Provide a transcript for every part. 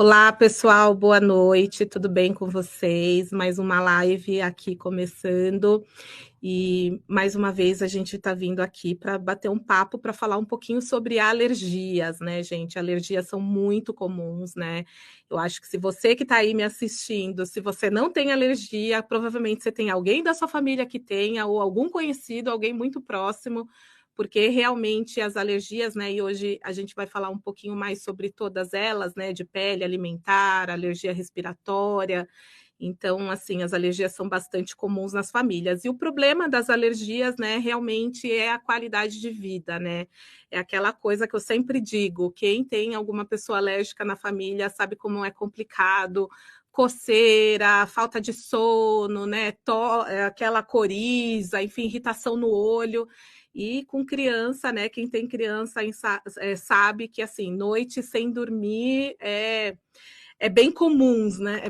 Olá, pessoal, boa noite, tudo bem com vocês? Mais uma live aqui começando e mais uma vez a gente está vindo aqui para bater um papo para falar um pouquinho sobre alergias, né, gente? Alergias são muito comuns, né? Eu acho que se você que está aí me assistindo, se você não tem alergia, provavelmente você tem alguém da sua família que tenha, ou algum conhecido, alguém muito próximo, porque realmente as alergias, né? E hoje a gente vai falar um pouquinho mais sobre todas elas, né? De pele, alimentar, alergia respiratória. Então, assim, as alergias são bastante comuns nas famílias. E o problema das alergias, né, realmente é a qualidade de vida, né? É aquela coisa que eu sempre digo: quem tem alguma pessoa alérgica na família sabe como é complicado. Coceira, falta de sono, né? Aquela coriza, enfim, irritação no olho. E com criança, né? Quem tem criança sabe que assim, noite sem dormir é bem comuns, né?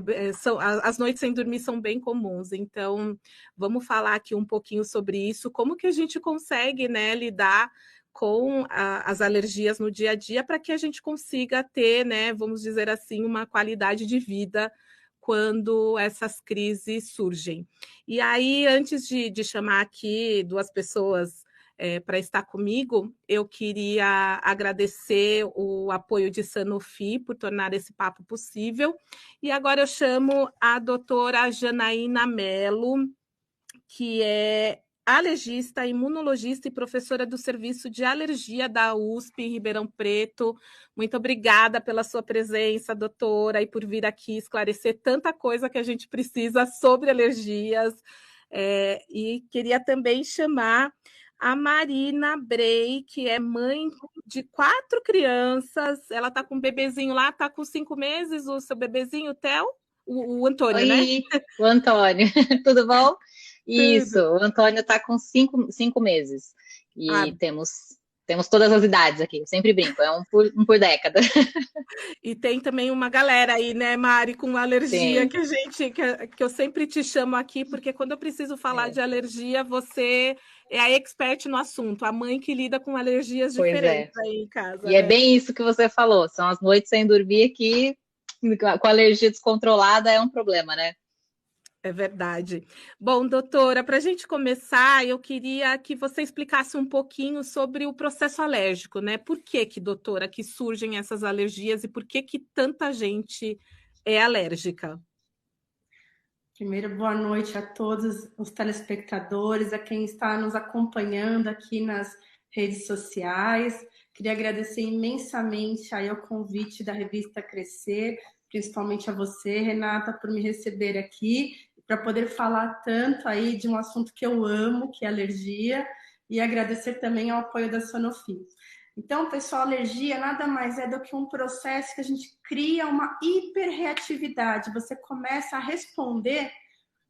As noites sem dormir são bem comuns. Então, vamos falar aqui um pouquinho sobre isso, como que a gente consegue, né, lidar com as alergias no dia a dia para que a gente consiga ter, né, vamos dizer assim, uma qualidade de vida quando essas crises surgem. E aí, antes de chamar aqui duas pessoas para estar comigo, eu queria agradecer o apoio de Sanofi por tornar esse papo possível. E agora eu chamo a doutora Janaína Mello, que é alergista, imunologista e professora do Serviço de Alergia da USP em Ribeirão Preto. Muito obrigada pela sua presença, doutora, e por vir aqui esclarecer tanta coisa que a gente precisa sobre alergias. E queria também chamar a Marina Brey, que é mãe de 4 crianças. Ela está com um bebezinho lá, está com 5 meses, o seu bebezinho, o Theo? O Antônio, né? Oi, o Antônio, tudo bom? Isso, Tudo. o Antônio está com cinco meses Ah, e temos todas as idades aqui, eu sempre brinco, é um por década. e tem também uma galera aí, né, Mari, com alergia Sim, que eu sempre te chamo aqui, porque quando eu preciso falar é, de alergia, você é a expert no assunto, a mãe que lida com alergias pois diferentes é. aí em casa, E é né? bem isso que você falou, são as noites sem dormir aqui, com alergia descontrolada é um problema, né? É verdade. Bom, doutora, para a gente começar, eu queria que você explicasse um pouquinho sobre o processo alérgico, né? Por que, doutora, que surgem essas alergias e por que tanta gente é alérgica? Primeiro, boa noite a todos os telespectadores, a quem está nos acompanhando aqui nas redes sociais. Queria agradecer imensamente aí o convite da revista Crescer, principalmente a você, Renata, por me receber aqui, para poder falar tanto aí de um assunto que eu amo, que é alergia, e agradecer também ao apoio da Sanofi. Então, pessoal, alergia nada mais é do que um processo que a gente cria uma hiperreatividade. Você começa a responder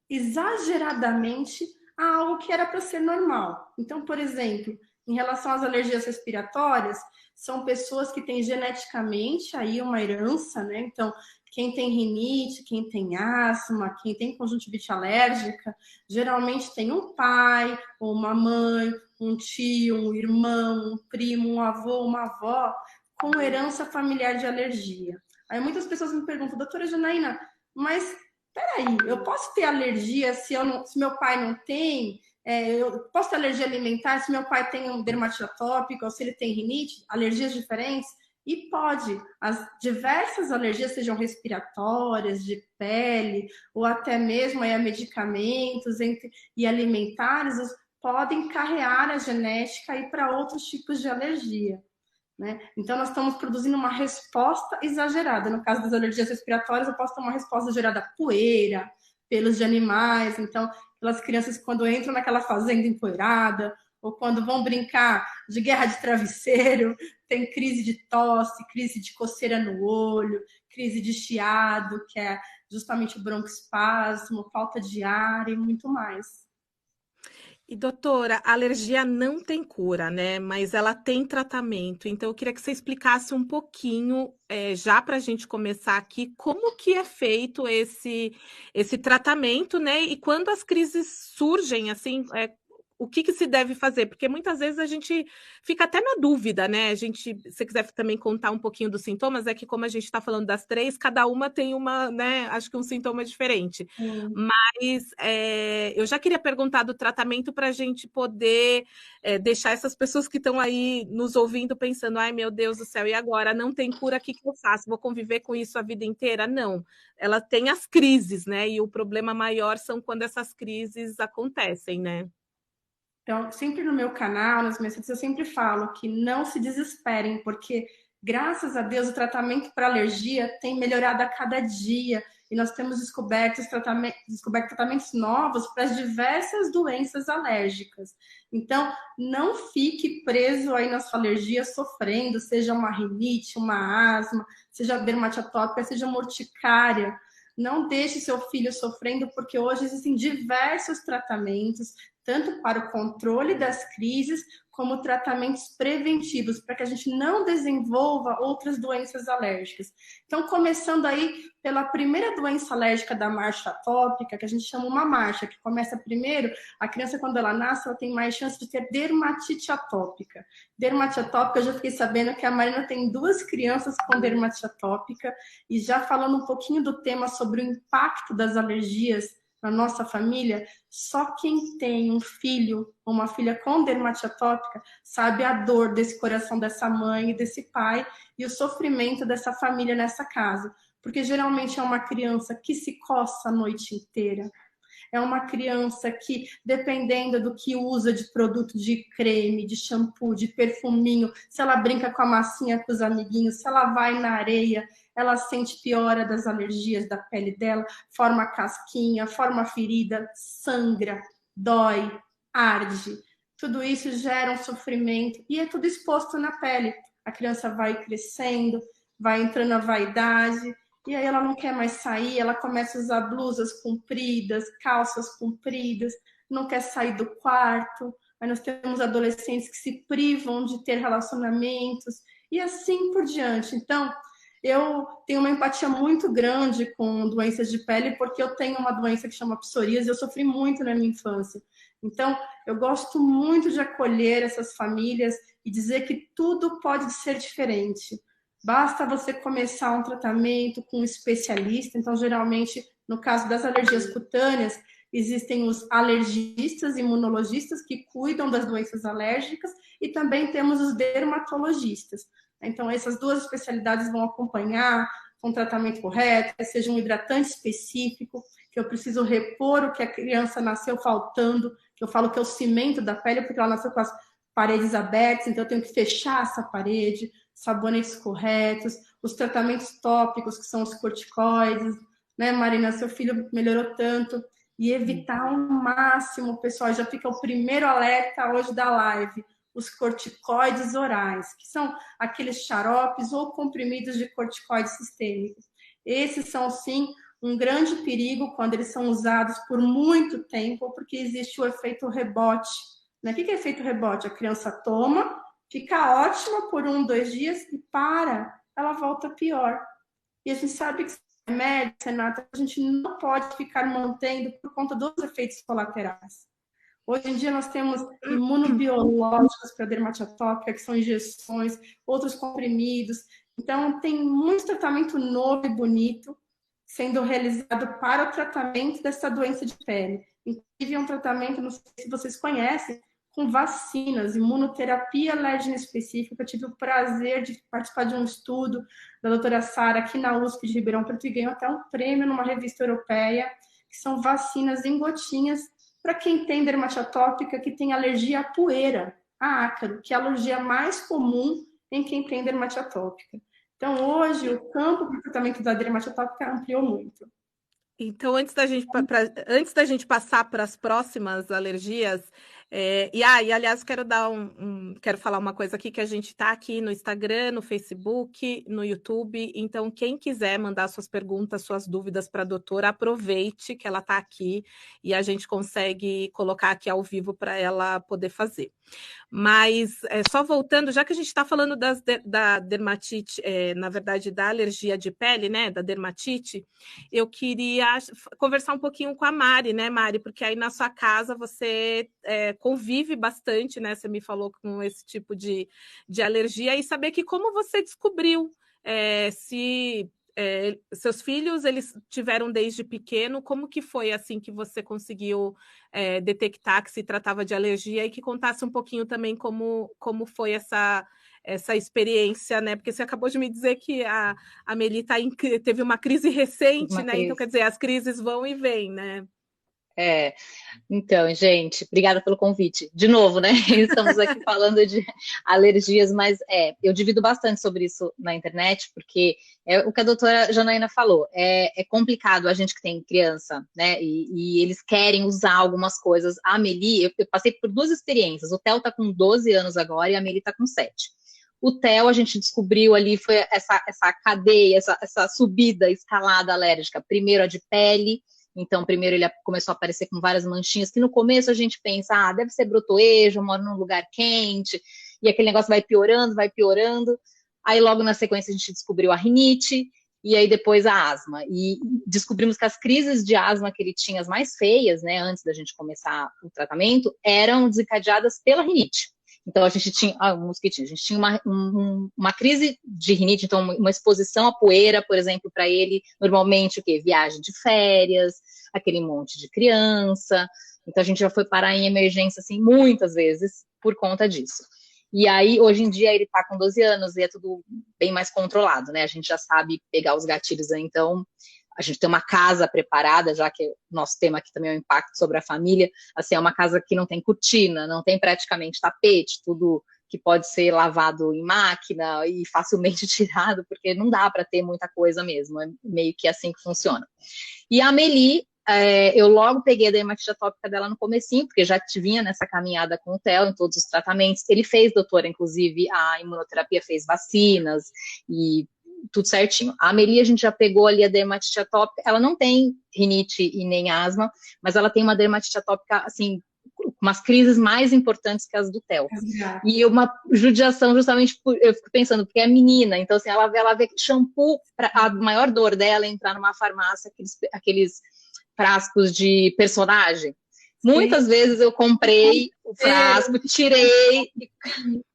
exageradamente a algo que era para ser normal. Então, por exemplo, em relação às alergias respiratórias, são pessoas que têm geneticamente aí uma herança, né? Então, quem tem rinite, quem tem asma, quem tem conjuntivite alérgica, geralmente tem um pai ou uma mãe, um tio, um irmão, um primo, um avô, uma avó com herança familiar de alergia. Aí muitas pessoas me perguntam, doutora Janaína, mas peraí, eu posso ter alergia se meu pai não tem? Eu posso ter alergia alimentar se meu pai tem um dermatite atópica ou se ele tem rinite? Alergias diferentes? E pode. As diversas alergias, sejam respiratórias, de pele, ou até mesmo aí, a medicamentos e alimentares, podem carrear a genética para outros tipos de alergia. Né? Então, nós estamos produzindo uma resposta exagerada. No caso das alergias respiratórias, eu posso ter uma resposta exagerada a poeira, pelos de animais. Então, aquelas crianças, quando entram naquela fazenda empoeirada, ou quando vão brincar de guerra de travesseiro, tem crise de tosse, crise de coceira no olho, crise de chiado, que é justamente o broncoespasmo, falta de ar e muito mais. E, doutora, a alergia não tem cura, né? Mas ela tem tratamento. Então, eu queria que você explicasse um pouquinho, já para a gente começar aqui, como que é feito esse tratamento, né? E quando as crises surgem, assim, o que se deve fazer? Porque muitas vezes a gente fica até na dúvida, né? Se você quiser também contar um pouquinho dos sintomas, é que como a gente está falando das 3, cada uma tem uma, né? Acho que um sintoma diferente. Mas eu já queria perguntar do tratamento para a gente poder deixar essas pessoas que estão aí nos ouvindo pensando, ai meu Deus do céu, e agora? Não tem cura, o que eu faço? Vou conviver com isso a vida inteira? Não. Ela tem as crises, né? E o problema maior são quando essas crises acontecem, né? Então, sempre no meu canal, nas minhas redes, eu sempre falo que não se desesperem, porque, graças a Deus, o tratamento para alergia tem melhorado a cada dia. E nós temos descoberto tratamentos novos para as diversas doenças alérgicas. Então, não fique preso aí na sua alergia sofrendo, seja uma rinite, uma asma, seja dermatite atópica, seja uma urticária. Não deixe seu filho sofrendo, porque hoje existem diversos tratamentos, tanto para o controle das crises, como tratamentos preventivos, para que a gente não desenvolva outras doenças alérgicas. Então, começando aí pela primeira doença alérgica da marcha atópica, que a gente chama uma marcha, que começa primeiro, a criança quando ela nasce, ela tem mais chance de ter dermatite atópica. Dermatite atópica, eu já fiquei sabendo que a Marina tem 2 crianças com dermatite atópica, e já falando um pouquinho do tema sobre o impacto das alergias na nossa família, só quem tem um filho ou uma filha com dermatite atópica sabe a dor desse coração dessa mãe e desse pai e o sofrimento dessa família nessa casa. Porque geralmente é uma criança que se coça a noite inteira. É uma criança que, dependendo do que usa de produto de creme, de shampoo, de perfuminho, se ela brinca com a massinha com os amiguinhos, se ela vai na areia, ela sente piora das alergias da pele dela, forma casquinha, forma ferida, sangra, dói, arde. Tudo isso gera um sofrimento e é tudo exposto na pele. A criança vai crescendo, vai entrando na vaidade, e aí ela não quer mais sair, ela começa a usar blusas compridas, calças compridas, não quer sair do quarto. Aí nós temos adolescentes que se privam de ter relacionamentos e assim por diante. Então, eu tenho uma empatia muito grande com doenças de pele, porque eu tenho uma doença que chama psoríase, eu sofri muito na minha infância. Então, eu gosto muito de acolher essas famílias e dizer que tudo pode ser diferente. Basta você começar um tratamento com um especialista. Então, geralmente, no caso das alergias cutâneas, existem os alergistas, imunologistas, que cuidam das doenças alérgicas, e também temos os dermatologistas. Então, essas 2 especialidades vão acompanhar com o tratamento correto, seja um hidratante específico, que eu preciso repor o que a criança nasceu faltando, que eu falo que é o cimento da pele, porque ela nasceu com as paredes abertas, então eu tenho que fechar essa parede, sabonetes corretos, os tratamentos tópicos, que são os corticoides, né, Marina? Seu filho melhorou tanto. E evitar ao máximo, pessoal, já fica o primeiro alerta hoje da live, os corticoides orais, que são aqueles xaropes ou comprimidos de corticoides sistêmicos. Esses são, sim, um grande perigo quando eles são usados por muito tempo, porque existe o efeito rebote. Né? O que é efeito rebote? A criança toma, fica ótima por 1, 2 dias e ela volta pior. E a gente sabe que remédio, Renata, a gente não pode ficar mantendo por conta dos efeitos colaterais. Hoje em dia nós temos imunobiológicos para dermatite atópica, que são injeções, outros comprimidos. Então, tem muito tratamento novo e bonito sendo realizado para o tratamento dessa doença de pele. Inclusive, é um tratamento, não sei se vocês conhecem, com vacinas, imunoterapia alérgena específica. Eu tive o prazer de participar de um estudo da doutora Sara aqui na USP de Ribeirão Preto e ganhou até um prêmio numa revista europeia, que são vacinas em gotinhas para quem tem dermatite atópica, que tem alergia à poeira, a ácaro, que é a alergia mais comum em quem tem dermatite atópica. Então, hoje, o campo para o tratamento da dermatite atópica ampliou muito. Então, antes da gente passar para as próximas alergias, e aliás, quero falar uma coisa aqui, que a gente está aqui no Instagram, no Facebook, no YouTube. Então, quem quiser mandar suas perguntas, suas dúvidas para a doutora, aproveite que ela está aqui e a gente consegue colocar aqui ao vivo para ela poder fazer. Mas só voltando, já que a gente está falando da dermatite, na verdade, da alergia de pele, né? Da dermatite, eu queria conversar um pouquinho com a Mari, né, Mari? Porque aí na sua casa você convive bastante, né? Você me falou com esse tipo de alergia, e saber que como você descobriu se seus filhos eles tiveram desde pequeno, como que foi assim que você conseguiu detectar que se tratava de alergia, e que contasse um pouquinho também como foi essa experiência, né? Porque você acabou de me dizer que a Meli teve uma crise recente, né? Então, quer dizer, as crises vão e vêm, né? Então, gente, obrigada pelo convite. De novo, né? Estamos aqui falando de alergias, mas eu divido bastante sobre isso na internet, porque é o que a doutora Janaína falou. É complicado a gente que tem criança, né? E eles querem usar algumas coisas. A Amelie, eu passei por 2 experiências. O Theo tá com 12 anos agora e a Amelie tá com 7. O Theo, a gente descobriu ali, foi essa cadeia, essa subida, escalada alérgica. Primeiro a de pele. Então, primeiro ele começou a aparecer com várias manchinhas, que no começo a gente pensa, deve ser brotoejo, eu moro num lugar quente, e aquele negócio vai piorando, vai piorando. Aí logo na sequência a gente descobriu a rinite, e aí depois a asma. E descobrimos que as crises de asma que ele tinha, as mais feias, né, antes da gente começar o tratamento, eram desencadeadas pela rinite. Então, a gente tinha um mosquitinho, a gente tinha uma crise de rinite, então uma exposição à poeira, por exemplo, para ele, normalmente o quê? Viagem de férias, aquele monte de criança. Então, a gente já foi parar em emergência, assim, muitas vezes por conta disso. E aí, hoje em dia, ele está com 12 anos e é tudo bem mais controlado, né? A gente já sabe pegar os gatilhos aí, então a gente tem uma casa preparada, já que o nosso tema aqui também é o impacto sobre a família, assim, é uma casa que não tem cortina, não tem praticamente tapete, tudo que pode ser lavado em máquina e facilmente tirado, porque não dá para ter muita coisa mesmo, é meio que assim que funciona. E a Amelie, eu logo peguei a dermatite atópica dela no comecinho, porque já vinha nessa caminhada com o Theo em todos os tratamentos. Ele fez, doutora, inclusive, a imunoterapia, fez vacinas e tudo certinho. A Amelie, a gente já pegou ali a dermatite atópica, ela não tem rinite e nem asma, mas ela tem uma dermatite atópica, assim, umas crises mais importantes que as do Theo. E uma judiação justamente, eu fico pensando, porque é menina, então assim, ela vê shampoo, a maior dor dela é entrar numa farmácia, aqueles frascos de personagem. Muitas vezes eu comprei o frasco, tirei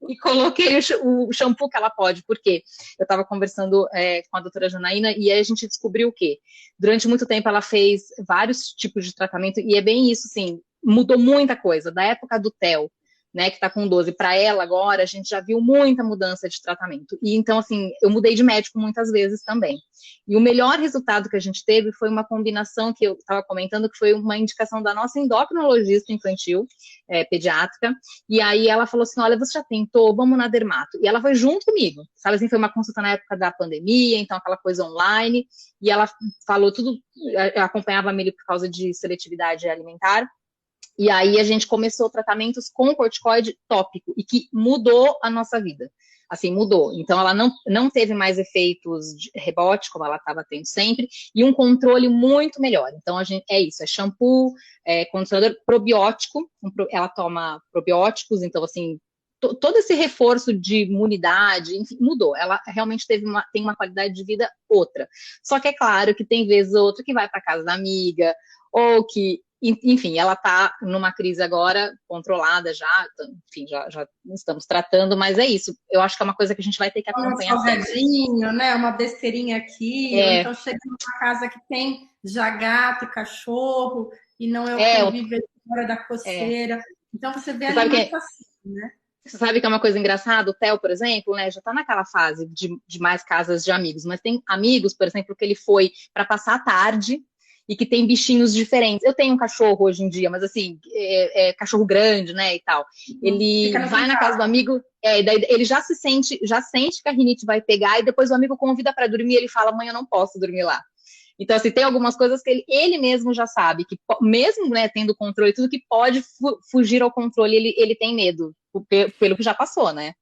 e coloquei o shampoo que ela pode, porque eu estava conversando com a doutora Janaína e aí a gente descobriu o quê? Durante muito tempo ela fez vários tipos de tratamento e é bem isso, assim, mudou muita coisa. Da época do Theo, né, que está com 12, para ela agora, a gente já viu muita mudança de tratamento. E então, assim, eu mudei de médico muitas vezes também. E o melhor resultado que a gente teve foi uma combinação que eu estava comentando, que foi uma indicação da nossa endocrinologista infantil, pediátrica, e aí ela falou assim, olha, você já tentou? Vamos na dermato. E ela foi junto comigo, sabe assim, foi uma consulta na época da pandemia, então aquela coisa online, e ela falou tudo, eu acompanhava a Amelie por causa de seletividade alimentar, e aí a gente começou tratamentos com corticoide tópico, e que mudou a nossa vida. Assim, mudou. Então, ela não teve mais efeitos de rebote, como ela estava tendo sempre, e um controle muito melhor. Então, é isso, é shampoo, condicionador probiótico, ela toma probióticos, então, assim, todo esse reforço de imunidade, enfim, mudou. Ela realmente tem uma qualidade de vida outra. Só que é claro que tem vezes ou outra que vai para casa da amiga, ou que enfim, ela está numa crise agora controlada já, enfim, já estamos tratando, mas é isso. Eu acho que é uma coisa que a gente vai ter que acompanhar sempre. Um salgadinho, né? Uma besteirinha aqui, ou então chega numa casa que tem já gato e cachorro, e não é o convívio fora da coceira. Então você vê a alimentação, né? Você sabe que é uma coisa engraçada? O Theo, por exemplo, né, já está naquela fase de mais casas de amigos, mas tem amigos, por exemplo, que ele foi para passar a tarde e que tem bichinhos diferentes. Eu tenho um cachorro hoje em dia, mas assim, cachorro grande, né, e tal. Ele vai na casa do amigo, daí ele já sente que a rinite vai pegar, e depois o amigo convida para dormir, ele fala, mãe, eu não posso dormir lá. Então, assim, tem algumas coisas que ele mesmo já sabe, que mesmo, né, tendo controle, tudo que pode fugir ao controle, ele tem medo, pelo que já passou, né?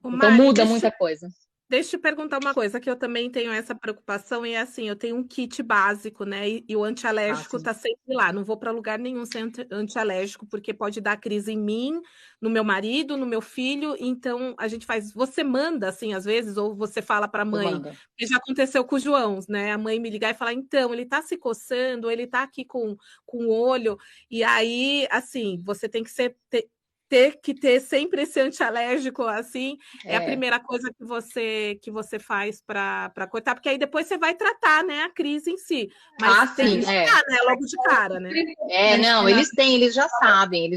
Então muda muita coisa. Deixa eu te perguntar uma coisa, que eu também tenho essa preocupação, e é assim, eu tenho um kit básico, né? E o Ah, antialérgico sim. tá sempre lá. Não vou para lugar nenhum sem antialérgico, porque pode dar crise em mim, no meu marido, no meu filho. Então, a gente faz. Você manda, assim, às vezes, ou você fala para a Eu mãe, mando. que já aconteceu com o João, né? A mãe me ligar e falar, então, ele tá se coçando, ele tá aqui com o olho, e aí, assim, você tem que ter que ter sempre esse antialérgico assim, é a É. primeira coisa que você faz para cortar, porque aí depois você vai tratar, né, a crise em si, mas Ah, tem que sim, é. chegar, né, logo de cara, né? É, não, eles já sabem,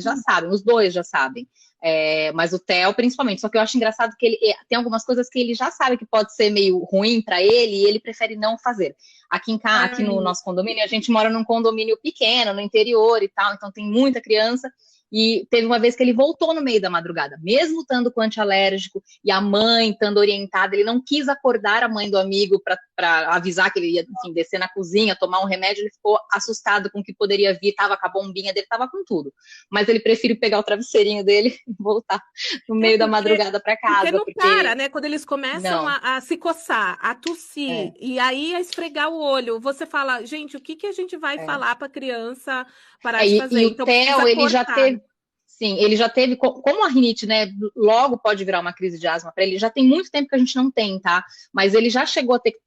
os dois já sabem. É, mas o Theo, principalmente. Só que eu acho engraçado que ele tem algumas coisas que ele já sabe que pode ser meio ruim para ele e ele prefere não fazer. Aqui no nosso condomínio, a gente mora num condomínio pequeno, no interior e tal, então tem muita criança. E teve uma vez que ele voltou no meio da madrugada, mesmo estando com antialérgico e a mãe estando orientada, ele não quis acordar a mãe do amigo para avisar que ele ia, enfim, descer na cozinha, tomar um remédio, ele ficou assustado com o que poderia vir, estava com a bombinha dele, estava com tudo. Mas ele prefere pegar o travesseirinho dele e voltar no É meio da madrugada para porque casa, não para, porque né? Quando eles começam não, a se coçar, a tossir, é, e aí a esfregar o olho, você fala, gente, o que que a gente vai é. falar para a criança parar É, de e fazer? o Então Theo, precisa ele já cortar, né? teve, sim, ele já teve, como a rinite, né, logo pode virar uma crise de asma para ele, já tem muito tempo que a gente não tem, tá? Mas ele já chegou a ter que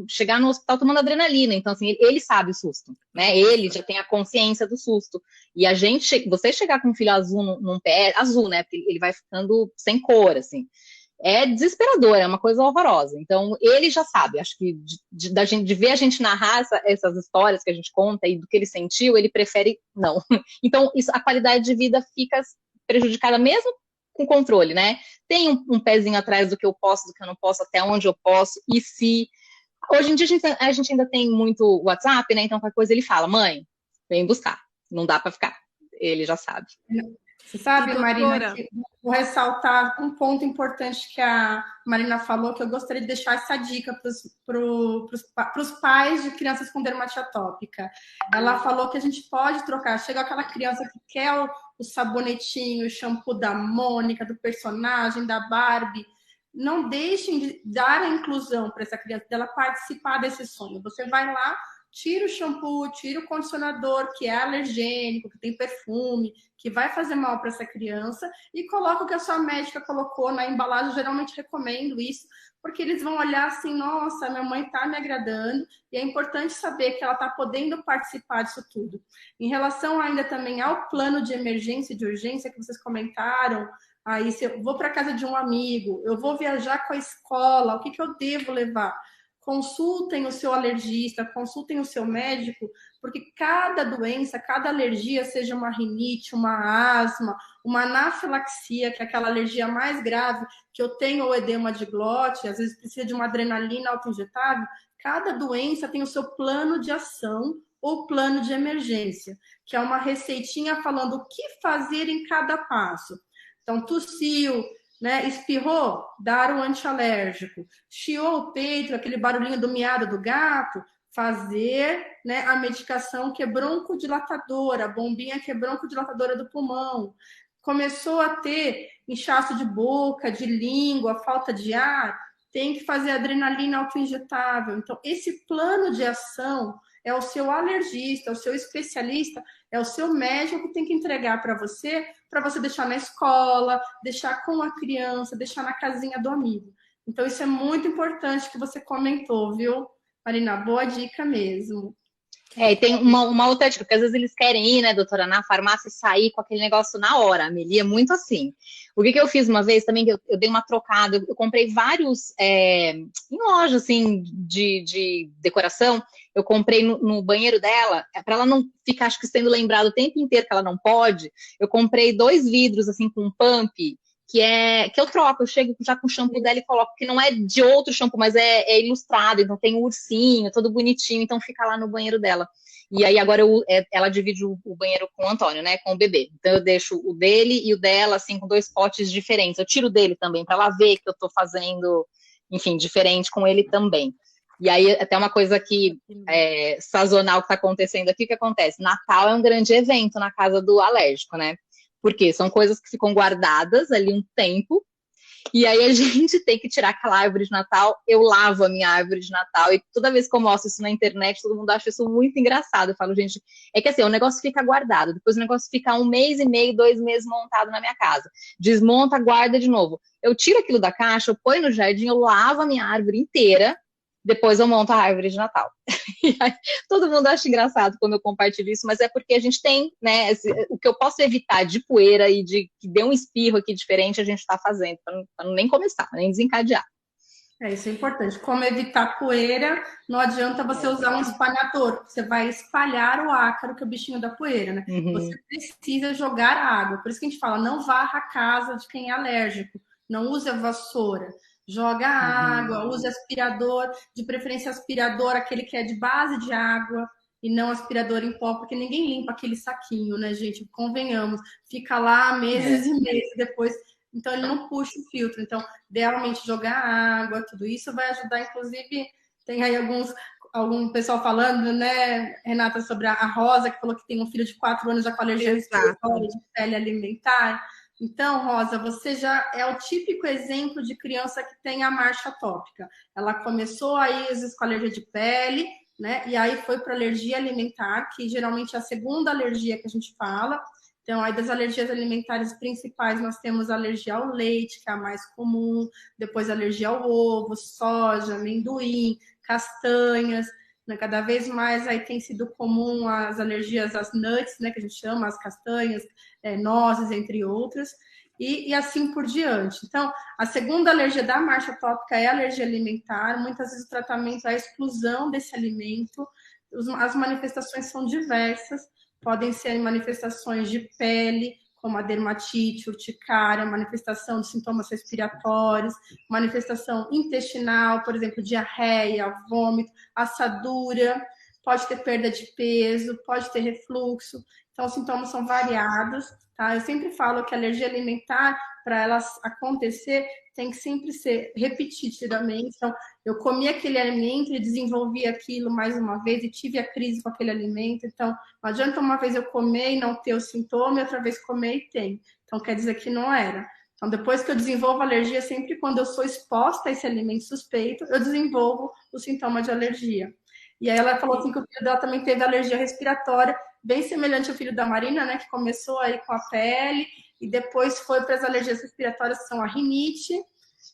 chegar no hospital tomando adrenalina, então assim, ele sabe o susto, né? Ele Nossa. já tem a consciência do susto. E a gente, você chegar com um filho azul num pé, azul, né? Porque ele vai ficando sem cor, assim, é desesperador, é uma coisa horrorosa. Então, ele já sabe, acho que de ver a gente narrar essas histórias que a gente conta e do que ele sentiu, ele prefere não. Então, a qualidade de vida fica prejudicada mesmo com controle, né? Tem um pezinho atrás do que eu posso, do que eu não posso, até onde eu posso, e se... Hoje em dia a gente ainda tem muito WhatsApp, né? Então, qualquer coisa ele fala, mãe, vem buscar, não dá para ficar. Ele já sabe. Você E sabe, Marina, doutora, que vou ressaltar um ponto importante que a Marina falou, que eu gostaria de deixar essa dica para os pais de crianças com dermatite atópica. Ela falou que a gente pode trocar. Chega aquela criança que quer o sabonetinho, o shampoo da Mônica, do personagem, da Barbie. Não deixem de dar a inclusão para essa criança, dela participar desse sonho. Você vai lá, tira o shampoo, tira o condicionador, que é alergênico, que tem perfume, que vai fazer mal para essa criança, e coloca o que a sua médica colocou na embalagem. Eu geralmente recomendo isso, porque eles vão olhar assim, nossa, minha mãe está me agradando, e é importante saber que ela está podendo participar disso tudo. Em relação ainda também ao plano de emergência e de urgência que vocês comentaram, aí se eu vou para casa de um amigo, eu vou viajar com a escola, o que eu devo levar? Consultem o seu alergista, consultem o seu médico, porque cada doença, cada alergia, seja uma rinite, uma asma, uma anafilaxia, que é aquela alergia mais grave, que eu tenho o edema de glote, às vezes precisa de uma adrenalina autoinjetável, cada doença tem o seu plano de ação ou plano de emergência, que é uma receitinha falando o que fazer em cada passo. Então, tossiu, né, espirrou, dar o antialérgico. Chiou o peito, aquele barulhinho do miado do gato, fazer, né, a medicação que é broncodilatadora, a bombinha que é broncodilatadora do pulmão. Começou a ter inchaço de boca, de língua, falta de ar, tem que fazer adrenalina autoinjetável. Então, esse plano de ação é o seu alergista, é o seu especialista, é o seu médico que tem que entregar para você deixar na escola, deixar com a criança, deixar na casinha do amigo. Então, isso é muito importante que você comentou, viu, Marina? Boa dica mesmo. É, e tem uma outra dica, porque às vezes eles querem ir, né, doutora, na farmácia e sair com aquele negócio na hora. A Amelie é muito assim. O que eu fiz uma vez também, que eu dei uma trocada, eu comprei vários, em loja, assim, de decoração, eu comprei no banheiro dela, para ela não ficar, acho que sendo lembrado o tempo inteiro que ela não pode, eu comprei 2 vidros, assim, com pump, que eu troco, eu chego já com o shampoo dela e coloco, que não é de outro shampoo, mas é ilustrado, então tem um ursinho, todo bonitinho, então fica lá no banheiro dela. E aí agora ela divide o banheiro com o Antônio, né, com o bebê. Então eu deixo o dele e o dela, assim, com 2 potes diferentes. Eu tiro o dele também, para ela ver que eu tô fazendo, enfim, diferente com ele também. E aí até uma coisa que sazonal que tá acontecendo aqui, o que acontece? Natal é um grande evento na casa do alérgico, né? Porque são coisas que ficam guardadas ali um tempo, E aí a gente tem que tirar aquela árvore de Natal, eu lavo a minha árvore de Natal, e toda vez que eu mostro isso na internet, todo mundo acha isso muito engraçado. Eu falo, gente, é que assim, o negócio fica guardado, depois o negócio fica 1 mês e meio, 2 meses montado na minha casa. Desmonta, guarda de novo. Eu tiro aquilo da caixa, eu ponho no jardim, eu lavo a minha árvore inteira, depois eu monto a árvore de Natal. E aí, todo mundo acha engraçado quando eu compartilho isso, mas é porque a gente tem, né, o que eu posso evitar de poeira e de que dê um espirro aqui diferente, a gente está fazendo, para não nem começar, nem desencadear. Isso é importante. Como evitar poeira, não adianta você usar um espalhador, você vai espalhar o ácaro, que é o bichinho da poeira, né? Você precisa jogar água. Por isso que a gente fala, não varra a casa de quem é alérgico, não use a vassoura. Joga água, use aspirador, de preferência aspirador, aquele que é de base de água, e não aspirador em pó, porque ninguém limpa aquele saquinho, né, gente? Convenhamos. Fica lá meses e meses depois, então ele não puxa o filtro. Então, idealmente, jogar água, tudo isso vai ajudar, inclusive, tem aí algum pessoal falando, né, Renata, sobre a Rosa, que falou que tem um filho de 4 anos já com alergia respiratória de pele alimentar. Então, Rosa, você já é o típico exemplo de criança que tem a marcha atópica. Ela começou aí, às vezes, com alergia de pele, né? E aí foi para alergia alimentar, que geralmente é a segunda alergia que a gente fala. Então, aí das alergias alimentares principais, nós temos alergia ao leite, que é a mais comum, depois alergia ao ovo, soja, amendoim, castanhas, né? Cada vez mais aí tem sido comum as alergias às nuts, né, que a gente chama, as castanhas, nozes, entre outras, e assim por diante. Então, a segunda alergia da marcha atópica é a alergia alimentar. Muitas vezes o tratamento é a exclusão desse alimento. As manifestações são diversas, podem ser manifestações de pele, como a dermatite, urticária, manifestação de sintomas respiratórios, manifestação intestinal, por exemplo, diarreia, vômito, assadura, pode ter perda de peso, pode ter refluxo. Então, os sintomas são variados, tá? Eu sempre falo que a alergia alimentar, para ela acontecer, tem que sempre ser repetidamente. Então, eu comi aquele alimento e desenvolvi aquilo mais uma vez e tive a crise com aquele alimento. Então, não adianta uma vez eu comer e não ter o sintoma e outra vez comer e tem. Então, quer dizer que não era. Então, depois que eu desenvolvo alergia, sempre quando eu sou exposta a esse alimento suspeito, eu desenvolvo o sintoma de alergia. E aí ela falou assim que o filho dela também teve alergia respiratória, bem semelhante ao filho da Marina, né, que começou aí com a pele e depois foi para as alergias respiratórias, que são a rinite,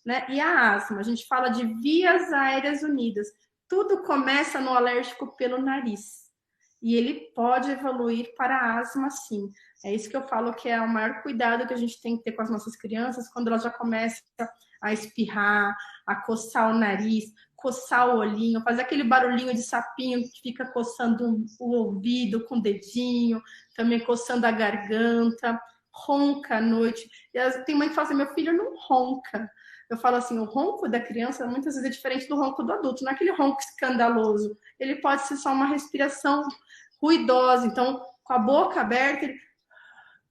né, e a asma. A gente fala de vias aéreas unidas. Tudo começa no alérgico pelo nariz. E ele pode evoluir para a asma, sim. É isso que eu falo que é o maior cuidado que a gente tem que ter com as nossas crianças, quando elas já começam a espirrar, a coçar o nariz, coçar o olhinho, fazer aquele barulhinho de sapinho que fica coçando o ouvido com o dedinho, também coçando a garganta, ronca à noite. E tem mãe que fala assim, meu filho não ronca. Eu falo assim, o ronco da criança muitas vezes é diferente do ronco do adulto, não é aquele ronco escandaloso. Ele pode ser só uma respiração ruidosa, então com a boca aberta ele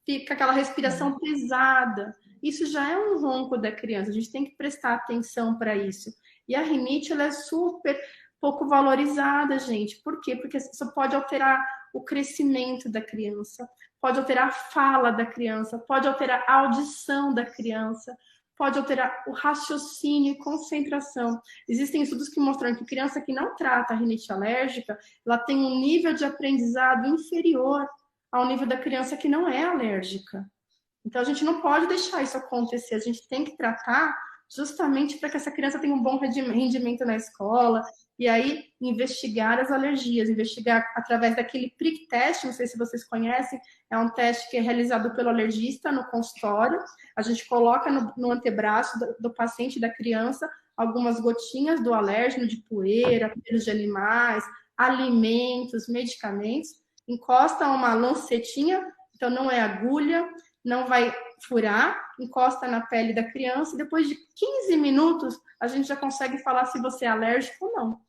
fica aquela respiração pesada. Isso já é um ronco da criança, a gente tem que prestar atenção para isso. E a rinite, ela é super pouco valorizada, gente. Por quê? Porque isso pode alterar o crescimento da criança, pode alterar a fala da criança, pode alterar a audição da criança, pode alterar o raciocínio e concentração. Existem estudos que mostram que criança que não trata a rinite alérgica, ela tem um nível de aprendizado inferior ao nível da criança que não é alérgica. Então, a gente não pode deixar isso acontecer. A gente tem que tratar justamente para que essa criança tenha um bom rendimento na escola, e aí investigar as alergias, investigar através daquele prick test, não sei se vocês conhecem, é um teste que é realizado pelo alergista no consultório, a gente coloca no antebraço do paciente, da criança, algumas gotinhas do alérgeno de poeira, pelos de animais, alimentos, medicamentos, encosta uma lancetinha, então não é agulha, não vai furar, encosta na pele da criança e depois de 15 minutos a gente já consegue falar se você é alérgico ou não.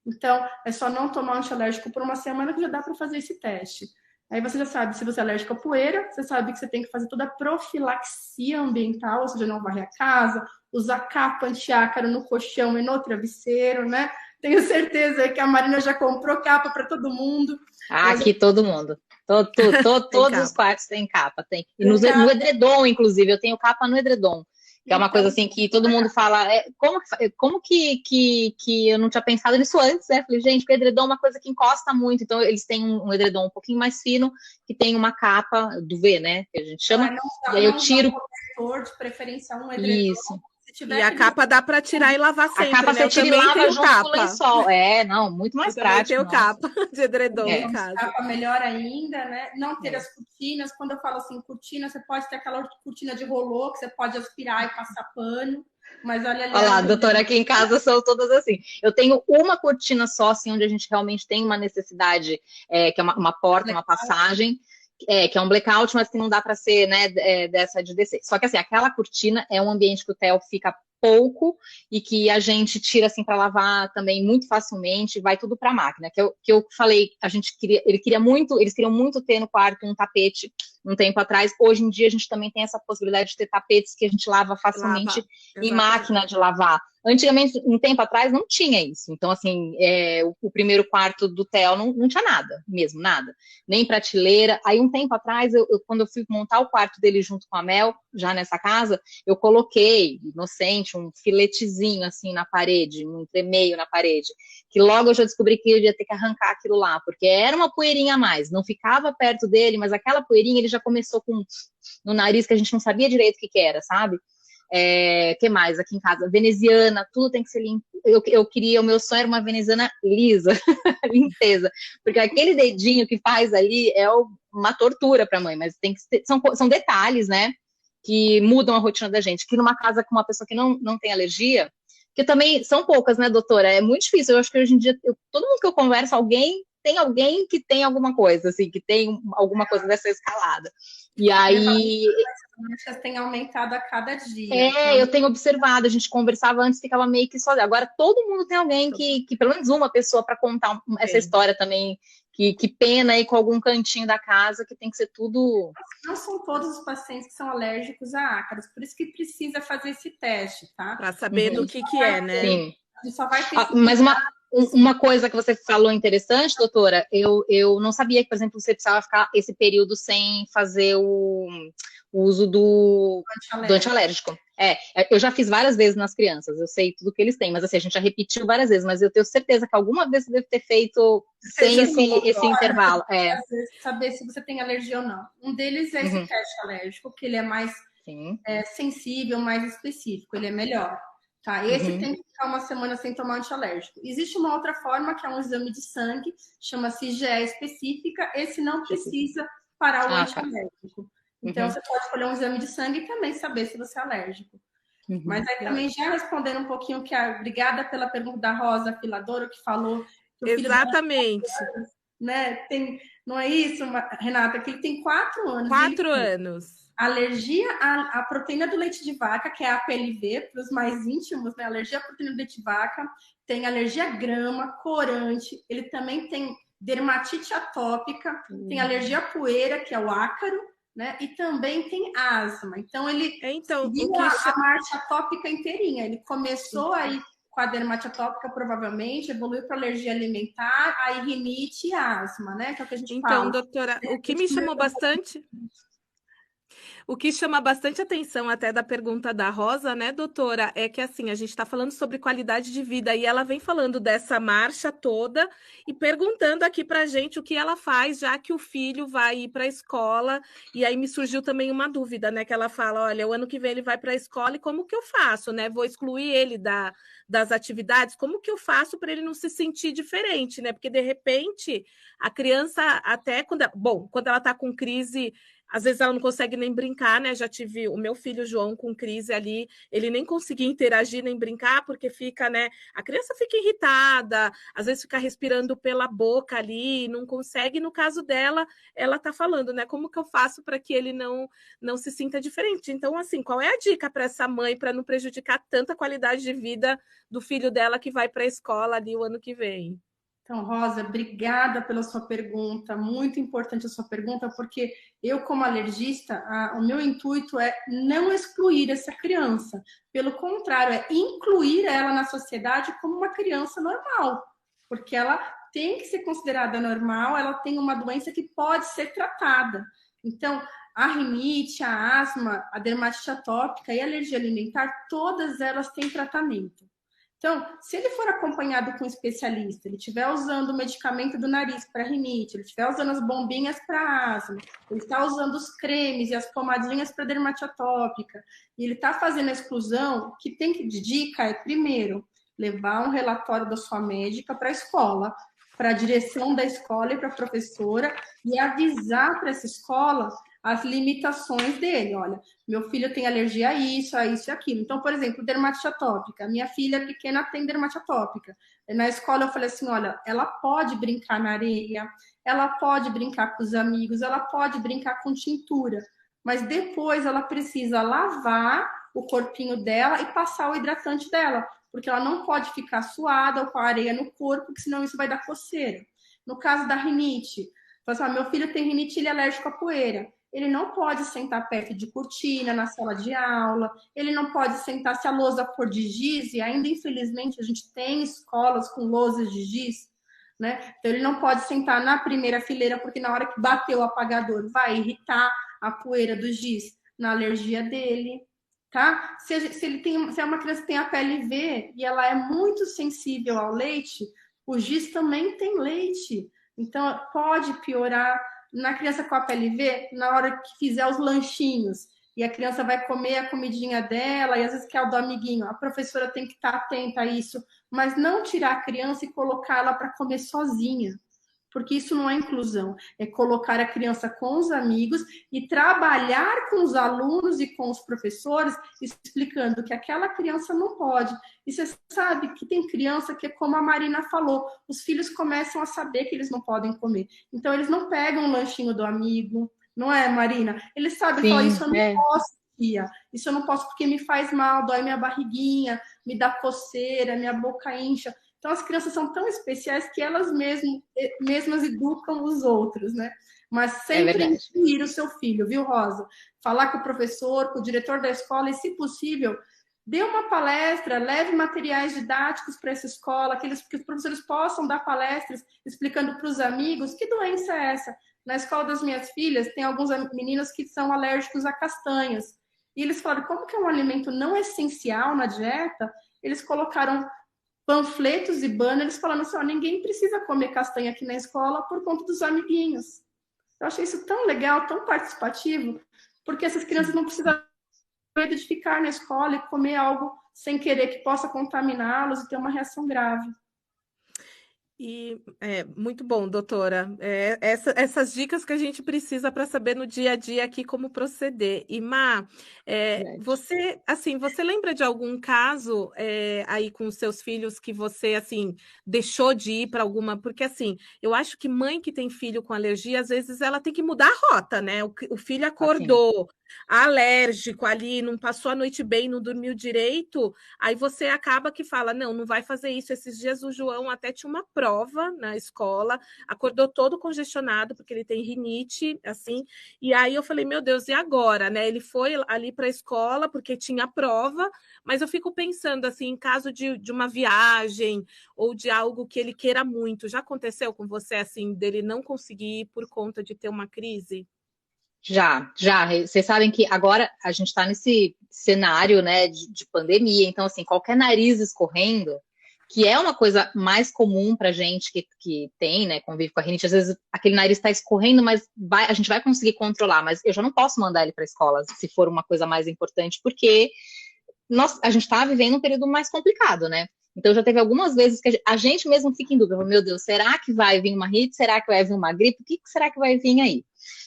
Então, é só não tomar antialérgico por uma semana que já dá para fazer esse teste. Aí você já sabe se você é alérgico à poeira, você sabe que você tem que fazer toda a profilaxia ambiental, ou seja, não varrer a casa, usar capa antiácaro no colchão e no travesseiro, né? Tenho certeza que a Marina já comprou capa para todo mundo. Aqui todo mundo. Todos os quartos têm capa. Tem. E no edredom, inclusive, eu tenho capa no edredom. Que é uma coisa assim que todo mundo fala, como que eu não tinha pensado nisso antes, né? Falei, gente, porque edredom é uma coisa que encosta muito, então eles têm um edredom um pouquinho mais fino, que tem uma capa do V, né? Que a gente chama, e aí eu tiro. De preferência um edredom. Isso. E a capa dá para tirar e lavar sempre, a capa né? você tira e lava junto com o lençol. Não, muito mais prático. Eu também tenho capa de edredom em casa. Capa melhor ainda, né? Não ter as cortinas. Quando eu falo assim, cortina, você pode ter aquela cortina de rolô que você pode aspirar e passar pano. Mas olha lá, doutora, aqui em casa são todas assim. Eu tenho uma cortina só, assim, onde a gente realmente tem uma necessidade, que é uma porta, uma passagem, que é um blackout, mas que não dá para ser, né, dessa de descer. Só que assim, aquela cortina é um ambiente que o Theo fica pouco e que a gente tira assim para lavar também muito facilmente, vai tudo para a máquina. Que eu falei, eles queriam muito ter no quarto um tapete um tempo atrás. Hoje em dia a gente também tem essa possibilidade de ter tapetes que a gente lava facilmente em máquina de lavar. Antigamente, um tempo atrás, não tinha isso. Então, assim, o primeiro quarto do Theo não tinha nada, mesmo, nada. Nem prateleira. Aí, um tempo atrás, quando eu fui montar o quarto dele junto com a Mel, já nessa casa, eu coloquei, inocente, um filetezinho, assim, na parede, um tremeio na parede, que logo eu já descobri que eu ia ter que arrancar aquilo lá, porque era uma poeirinha a mais. Não ficava perto dele, mas aquela poeirinha, ele já começou com no nariz, que a gente não sabia direito o que era, sabe? Que mais aqui em casa? Veneziana, tudo tem que ser limpo. O meu sonho era uma veneziana lisa, limpeza, porque aquele dedinho que faz ali é uma tortura para a mãe, mas tem que ser, são detalhes, né, que mudam a rotina da gente. Que numa casa com uma pessoa que não tem alergia, que também são poucas, né, doutora? É muito difícil. Eu acho que hoje em dia, todo mundo que eu converso, tem alguém que tem alguma coisa, assim, que tem alguma coisa dessa escalada. E aí... As tem aumentado a cada dia. Eu tenho observado, a gente conversava antes, ficava meio que sozinha. Agora todo mundo tem alguém que pelo menos uma pessoa para contar essa história também, que pena aí com algum cantinho da casa, que tem que ser tudo... Não são todos os pacientes que são alérgicos a ácaros, por isso que precisa fazer esse teste, tá? Para saber do que é, né? Sim. A gente só vai mas uma coisa que você falou interessante, doutora, eu não sabia que, por exemplo, você precisava ficar esse período sem fazer o uso do antialérgico. Eu já fiz várias vezes nas crianças, eu sei tudo que eles têm, mas assim, a gente já repetiu várias vezes, mas eu tenho certeza que alguma vez você deve ter feito sem esse intervalo. Saber se você tem alergia ou não. Um deles é esse teste alérgico, que ele é mais sensível, mais específico, ele é melhor. Tá? Esse tem que ficar uma semana sem tomar antialérgico. Existe uma outra forma, que é um exame de sangue, chama-se IgE específica, esse não precisa parar o antialérgico. Então, você pode escolher um exame de sangue e também saber se você é alérgico. Mas aí também já respondendo um pouquinho, obrigada pela pergunta da Rosa Filadoro, que falou que o filho exatamente. Né, não é isso, Renata? Que ele tem 4 anos. 4 anos. Alergia à proteína do leite de vaca, que é a APLV, para os mais íntimos, né? Alergia à proteína do leite de vaca, tem alergia à grama, corante, ele também tem dermatite atópica, tem alergia à poeira, que é o ácaro, né? E também tem asma. Então, ele seguiu a marcha atópica inteirinha. Ele começou aí com a dermatite atópica, provavelmente, evoluiu para alergia alimentar, aí rinite e asma, né? Que é o que a gente fala. Então, doutora, o que me chamou bastante... O que chama bastante atenção até da pergunta da Rosa, né, doutora, é que assim, a gente está falando sobre qualidade de vida e ela vem falando dessa marcha toda e perguntando aqui para a gente o que ela faz, já que o filho vai ir para a escola. E aí me surgiu também uma dúvida, né, que ela fala, olha, o ano que vem ele vai para a escola e como que eu faço, né? Vou excluir ele das atividades, como que eu faço para ele não se sentir diferente, né? Porque de repente a criança até quando ela está com crise, às vezes ela não consegue nem brincar, né? Já tive o meu filho João com crise ali, ele nem conseguia interagir nem brincar, porque fica, né? A criança fica irritada, às vezes fica respirando pela boca ali, não consegue. No caso dela, ela tá falando, né? Como que eu faço para que ele não se sinta diferente? Então, assim, qual é a dica para essa mãe para não prejudicar tanta qualidade de vida do filho dela que vai para a escola ali o ano que vem? Então, Rosa, obrigada pela sua pergunta, muito importante a sua pergunta, porque eu, como alergista, o meu intuito é não excluir essa criança, pelo contrário, é incluir ela na sociedade como uma criança normal, porque ela tem que ser considerada normal, ela tem uma doença que pode ser tratada. Então, a rinite, a asma, a dermatite atópica e a alergia alimentar, todas elas têm tratamento. Então, se ele for acompanhado com um especialista, ele estiver usando o medicamento do nariz para rinite, ele estiver usando as bombinhas para asma, ele está usando os cremes e as pomadinhas para dermatite atópica, e ele está fazendo a exclusão, o que tem que dica é, primeiro, levar um relatório da sua médica para a escola, para a direção da escola e para a professora, e avisar para essa escola as limitações dele. Olha, meu filho tem alergia a isso e aquilo. Então, por exemplo, dermatite atópica. Minha filha pequena tem dermatite atópica. Na escola eu falei assim, olha, ela pode brincar na areia, ela pode brincar com os amigos, ela pode brincar com tintura, mas depois ela precisa lavar o corpinho dela e passar o hidratante dela, porque ela não pode ficar suada ou com a areia no corpo, porque senão isso vai dar coceira. No caso da rinite, meu filho tem rinite, ele é alérgico à poeira. Ele não pode sentar perto de cortina na sala de aula, ele não pode sentar se a lousa for de giz, e ainda infelizmente a gente tem escolas com lousas de giz, né? Então ele não pode sentar na primeira fileira, porque na hora que bater o apagador vai irritar a poeira do giz na alergia dele, tá? Se é uma criança que tem a pele V e ela é muito sensível ao leite, o giz também tem leite, então pode piorar. Na criança com a PLV, na hora que fizer os lanchinhos e a criança vai comer a comidinha dela e às vezes quer o do amiguinho, a professora tem que estar atenta a isso, mas não tirar a criança e colocá-la para comer sozinha, porque isso não é inclusão, é colocar a criança com os amigos e trabalhar com os alunos e com os professores, explicando que aquela criança não pode. E você sabe que tem criança que, como a Marina falou, os filhos começam a saber que eles não podem comer. Então, eles não pegam o lanchinho do amigo, não é, Marina? Eles sabem falar, isso eu não posso, tia. Isso eu não posso porque me faz mal, dói minha barriguinha, me dá coceira, minha boca incha. Então, as crianças são tão especiais que elas mesmas educam os outros, né? Mas sempre incluir o seu filho, viu, Rosa? Falar com o professor, com o diretor da escola e, se possível, dê uma palestra, leve materiais didáticos para essa escola, que os professores possam dar palestras explicando para os amigos que doença é essa. Na escola das minhas filhas, tem alguns meninos que são alérgicos a castanhas. E eles falaram, como que é um alimento não essencial na dieta, eles colocaram panfletos e banners falando assim, ó, ninguém precisa comer castanha aqui na escola por conta dos amiguinhos. Eu achei isso tão legal, tão participativo, porque essas crianças não precisam medo de ficar na escola e comer algo sem querer que possa contaminá-los e ter uma reação grave. E muito bom, doutora. Essas dicas que a gente precisa para saber no dia a dia aqui como proceder. E Má, você lembra de algum caso aí com os seus filhos que você assim deixou de ir para alguma? Porque assim, eu acho que mãe que tem filho com alergia, às vezes ela tem que mudar a rota, né? O filho acordou alérgico ali, não passou a noite bem, não dormiu direito, aí você acaba que fala, não vai fazer isso. Esses dias o João até tinha uma prova na escola, acordou todo congestionado, porque ele tem rinite, assim, e aí eu falei, meu Deus, e agora, né? Ele foi ali para a escola, porque tinha prova, mas eu fico pensando, assim, em caso de uma viagem, ou de algo que ele queira muito, já aconteceu com você, assim, dele não conseguir ir por conta de ter uma crise? Já. Vocês sabem que agora a gente está nesse cenário, né, de pandemia, então, assim, qualquer nariz escorrendo, que é uma coisa mais comum para gente que tem, né, convive com a rinite, às vezes aquele nariz está escorrendo, mas a gente vai conseguir controlar, mas eu já não posso mandar ele para a escola se for uma coisa mais importante, porque a gente está vivendo um período mais complicado, né? Então, já teve algumas vezes que a gente mesmo fica em dúvida, meu Deus, será que vai vir uma rinite? Será que vai vir uma gripe? O que será que vai vir aí?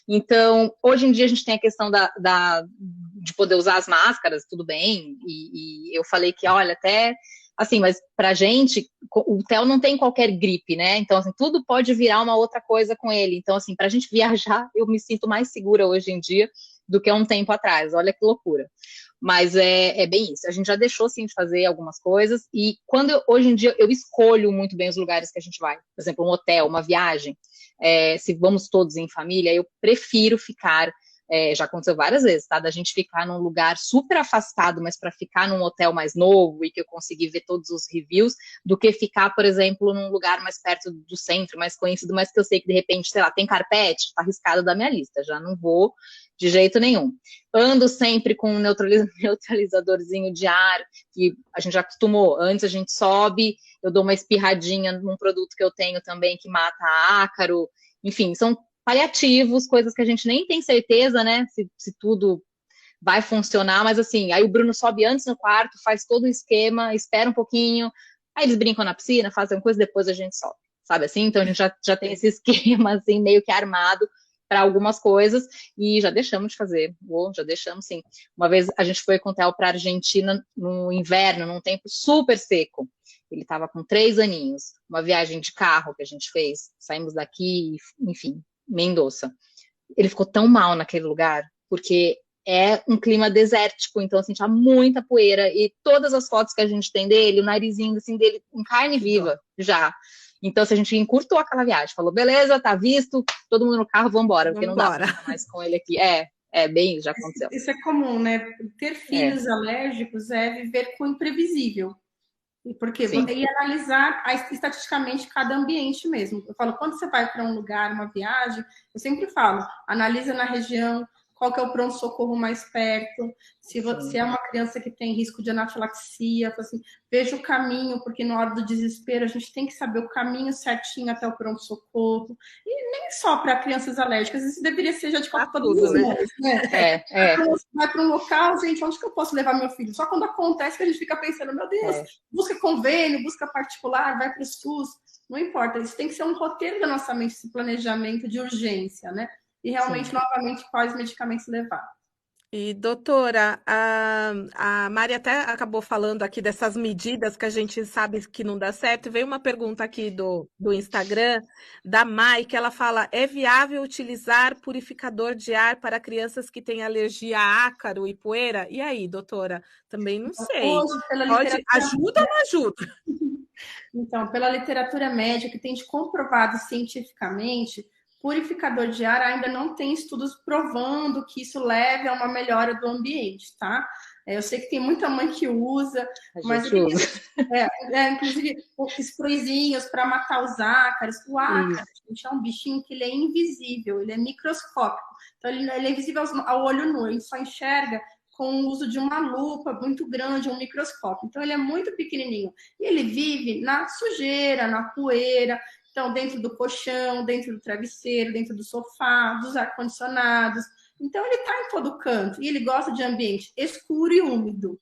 Então, hoje em dia a gente tem a questão de poder usar as máscaras, tudo bem, e eu falei que, olha, até, assim, mas pra gente, o Theo não tem qualquer gripe, né? Então, assim, tudo pode virar uma outra coisa com ele. Então, assim, pra gente viajar, eu me sinto mais segura hoje em dia do que há um tempo atrás, olha que loucura. Mas é bem isso, a gente já deixou, sim, de fazer algumas coisas, e hoje em dia, eu escolho muito bem os lugares que a gente vai. Por exemplo, um hotel, uma viagem, se vamos todos em família, eu prefiro ficar já aconteceu várias vezes, tá? Da gente ficar num lugar super afastado, mas para ficar num hotel mais novo e que eu consegui ver todos os reviews, do que ficar, por exemplo, num lugar mais perto do centro, mais conhecido, mas que eu sei que de repente, sei lá, tem carpete, tá arriscado da minha lista, já não vou de jeito nenhum. Ando sempre com um neutralizadorzinho de ar, que a gente já acostumou. Antes a gente sobe, eu dou uma espirradinha num produto que eu tenho também que mata ácaro. Enfim, são paliativos, coisas que a gente nem tem certeza, né, se tudo vai funcionar, mas assim, aí o Bruno sobe antes no quarto, faz todo o esquema, espera um pouquinho, aí eles brincam na piscina, fazem coisa, depois a gente sobe, sabe assim? Então a gente já tem esse esquema, assim, meio que armado para algumas coisas, e já deixamos de fazer, já deixamos sim. Uma vez a gente foi com o Theo para a Argentina no inverno, num tempo super seco, ele estava com 3 aninhos, uma viagem de carro que a gente fez, saímos daqui, enfim, Mendoza. Ele ficou tão mal naquele lugar, porque é um clima desértico, então assim, tinha muita poeira, e todas as fotos que a gente tem dele, o narizinho assim, dele em carne viva, já. Então, se a gente encurtou aquela viagem, falou, beleza, tá visto, todo mundo no carro, vambora, porque não dá pra ficar mais com ele aqui. Bem, já aconteceu. Isso é comum, né? Ter filhos alérgicos é viver com o imprevisível. Porque e analisar estatisticamente cada ambiente mesmo. Eu falo, quando você vai para um lugar, uma viagem, eu sempre falo, analisa na região, qual que é o pronto-socorro mais perto, se é uma criança que tem risco de anafilaxia, assim, veja o caminho, porque na hora do desespero a gente tem que saber o caminho certinho até o pronto-socorro. E nem só para crianças alérgicas, isso deveria ser já de todos os meses, né? Você vai para um local, gente, onde que eu posso levar meu filho? Só quando acontece que a gente fica pensando, meu Deus, busca convênio, busca particular, vai para o SUS, não importa, isso tem que ser um roteiro da nossa mente, esse planejamento de urgência, né? E realmente, novamente, quais medicamentos levar. E, doutora, a Mari até acabou falando aqui dessas medidas que a gente sabe que não dá certo. Veio uma pergunta aqui do Instagram, da Mai, que ela fala, é viável utilizar purificador de ar para crianças que têm alergia a ácaro e poeira? E aí, doutora? Também não sei. Hoje, pela literatura... Ajuda ou não ajuda? Então, pela literatura médica, que tem de comprovado cientificamente, purificador de ar ainda não tem estudos provando que isso leve a uma melhora do ambiente, tá? Eu sei que tem muita mãe que usa, mas inclusive sprayzinhos para matar os ácaros. O ácaro, gente, é um bichinho que ele é invisível, ele é microscópico. Então, ele é invisível ao olho nu, ele só enxerga com o uso de uma lupa muito grande, um microscópio. Então, ele é muito pequenininho. E ele vive na sujeira, na poeira, então, dentro do colchão, dentro do travesseiro, dentro do sofá, dos ar-condicionados. Então, ele está em todo canto. E ele gosta de ambiente escuro e úmido.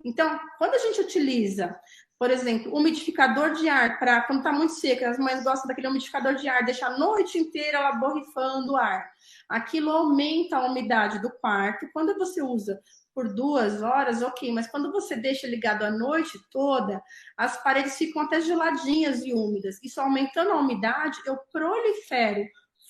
Então, quando a gente utiliza, por exemplo, umidificador de ar, para quando está muito seco, as mães gostam daquele umidificador de ar, deixa a noite inteira ela borrifando o ar. Aquilo aumenta a umidade do quarto. Quando você usa por 2 horas, ok, mas quando você deixa ligado a noite toda, as paredes ficam até geladinhas e úmidas. Isso aumentando a umidade, eu prolifero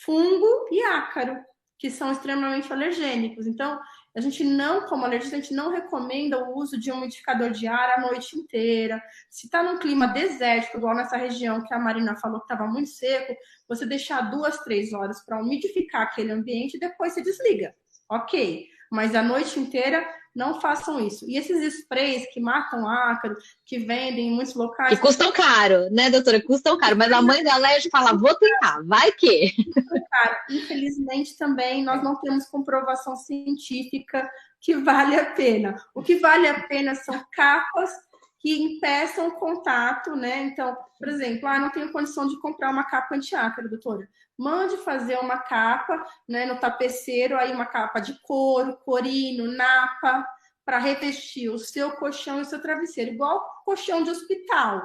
fungo e ácaro, que são extremamente alergênicos. Então, a gente não, como alergista, a gente não recomenda o uso de um umidificador de ar a noite inteira. Se está num clima desértico, igual nessa região que a Marina falou que estava muito seco, você deixar 2, 3 horas para umidificar aquele ambiente e depois você desliga. Ok, mas a noite inteira não façam isso. E esses sprays que matam ácaro, que vendem em muitos locais... Que custam caro, né, doutora? Custam caro. Mas a mãe da alérgica fala, vou tentar, vai que... Cara, infelizmente também nós não temos comprovação científica que vale a pena. O que vale a pena são capas que impeçam o contato, né? Então, por exemplo, não tenho condição de comprar uma capa anti-ácaro, doutora. Mande fazer uma capa, né, no tapeceiro, aí uma capa de couro, corino, napa, para revestir o seu colchão e o seu travesseiro, igual colchão de hospital.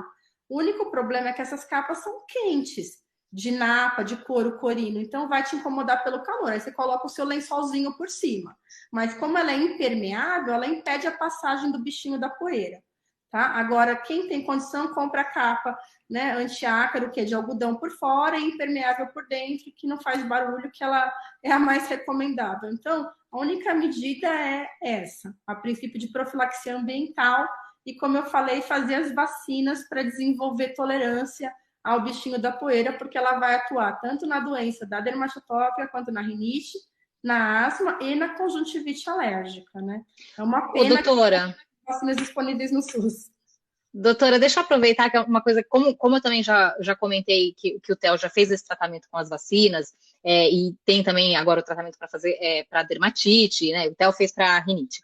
O único problema é que essas capas são quentes, de napa, de couro, corino, então vai te incomodar pelo calor. Aí você coloca o seu lençolzinho por cima. Mas como ela é impermeável, ela impede a passagem do bichinho da poeira. Tá? Agora, quem tem condição, compra a capa, né, anti-ácaro, que é de algodão por fora e impermeável por dentro, que não faz barulho, que ela é a mais recomendável. Então, a única medida é essa, a princípio de profilaxia ambiental e, como eu falei, fazer as vacinas para desenvolver tolerância ao bichinho da poeira, porque ela vai atuar tanto na doença da dermatotópica quanto na rinite na asma e na conjuntivite alérgica, né? É uma Ô, pena doutora, que vacinas disponíveis no SUS. doutora, deixa eu aproveitar que é uma coisa, como eu também já comentei que o Theo já fez esse tratamento com as vacinas, e tem também agora o tratamento para fazer para dermatite, né? O Theo fez para rinite.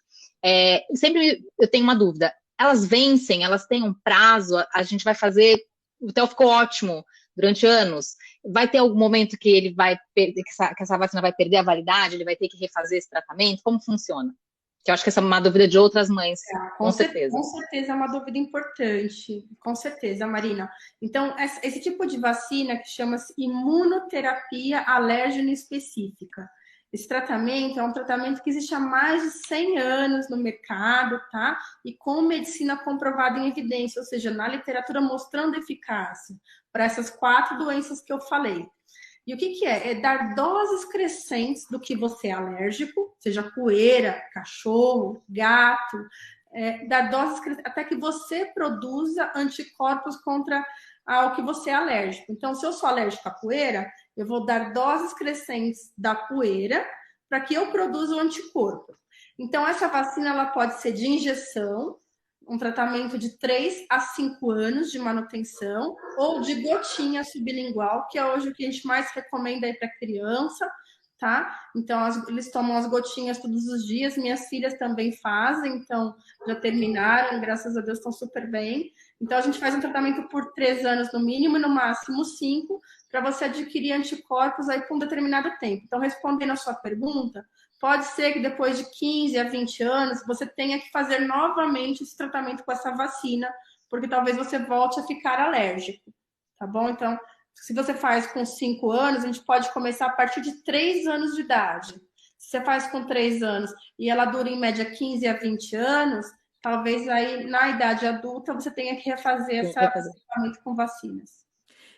Sempre eu tenho uma dúvida. Elas vencem, elas têm um prazo, a gente vai fazer. O Theo ficou ótimo durante anos. Vai ter algum momento que ele vai perder, que essa vacina vai perder a validade, ele vai ter que refazer esse tratamento? Como funciona? Que eu acho que essa é uma dúvida de outras mães, com certeza. Com certeza é uma dúvida importante, com certeza, Marina. Então, esse tipo de vacina que chama-se imunoterapia alérgena específica. Esse tratamento é um tratamento que existe há mais de 100 anos no mercado, tá? E com medicina comprovada em evidência, ou seja, na literatura mostrando eficácia para essas 4 doenças que eu falei. E o que é? É dar doses crescentes do que você é alérgico, seja poeira, cachorro, gato, dar doses crescentes até que você produza anticorpos contra ao que você é alérgico. Então, se eu sou alérgico à poeira, eu vou dar doses crescentes da poeira para que eu produza o anticorpo. Então, essa vacina ela pode ser de injeção, um tratamento de 3 a 5 anos de manutenção, ou de gotinha sublingual, que é hoje o que a gente mais recomenda aí para criança, tá? Então, eles tomam as gotinhas todos os dias, minhas filhas também fazem, então já terminaram, graças a Deus estão super bem. Então, a gente faz um tratamento por 3 anos no mínimo e no máximo 5, para você adquirir anticorpos aí por um determinado tempo. Então, respondendo a sua pergunta, pode ser que depois de 15 a 20 anos você tenha que fazer novamente esse tratamento com essa vacina, porque talvez você volte a ficar alérgico, tá bom? Então, se você faz com 5 anos, a gente pode começar a partir de 3 anos de idade. Se você faz com 3 anos e ela dura em média 15 a 20 anos, talvez aí na idade adulta você tenha que refazer esse tratamento com vacinas.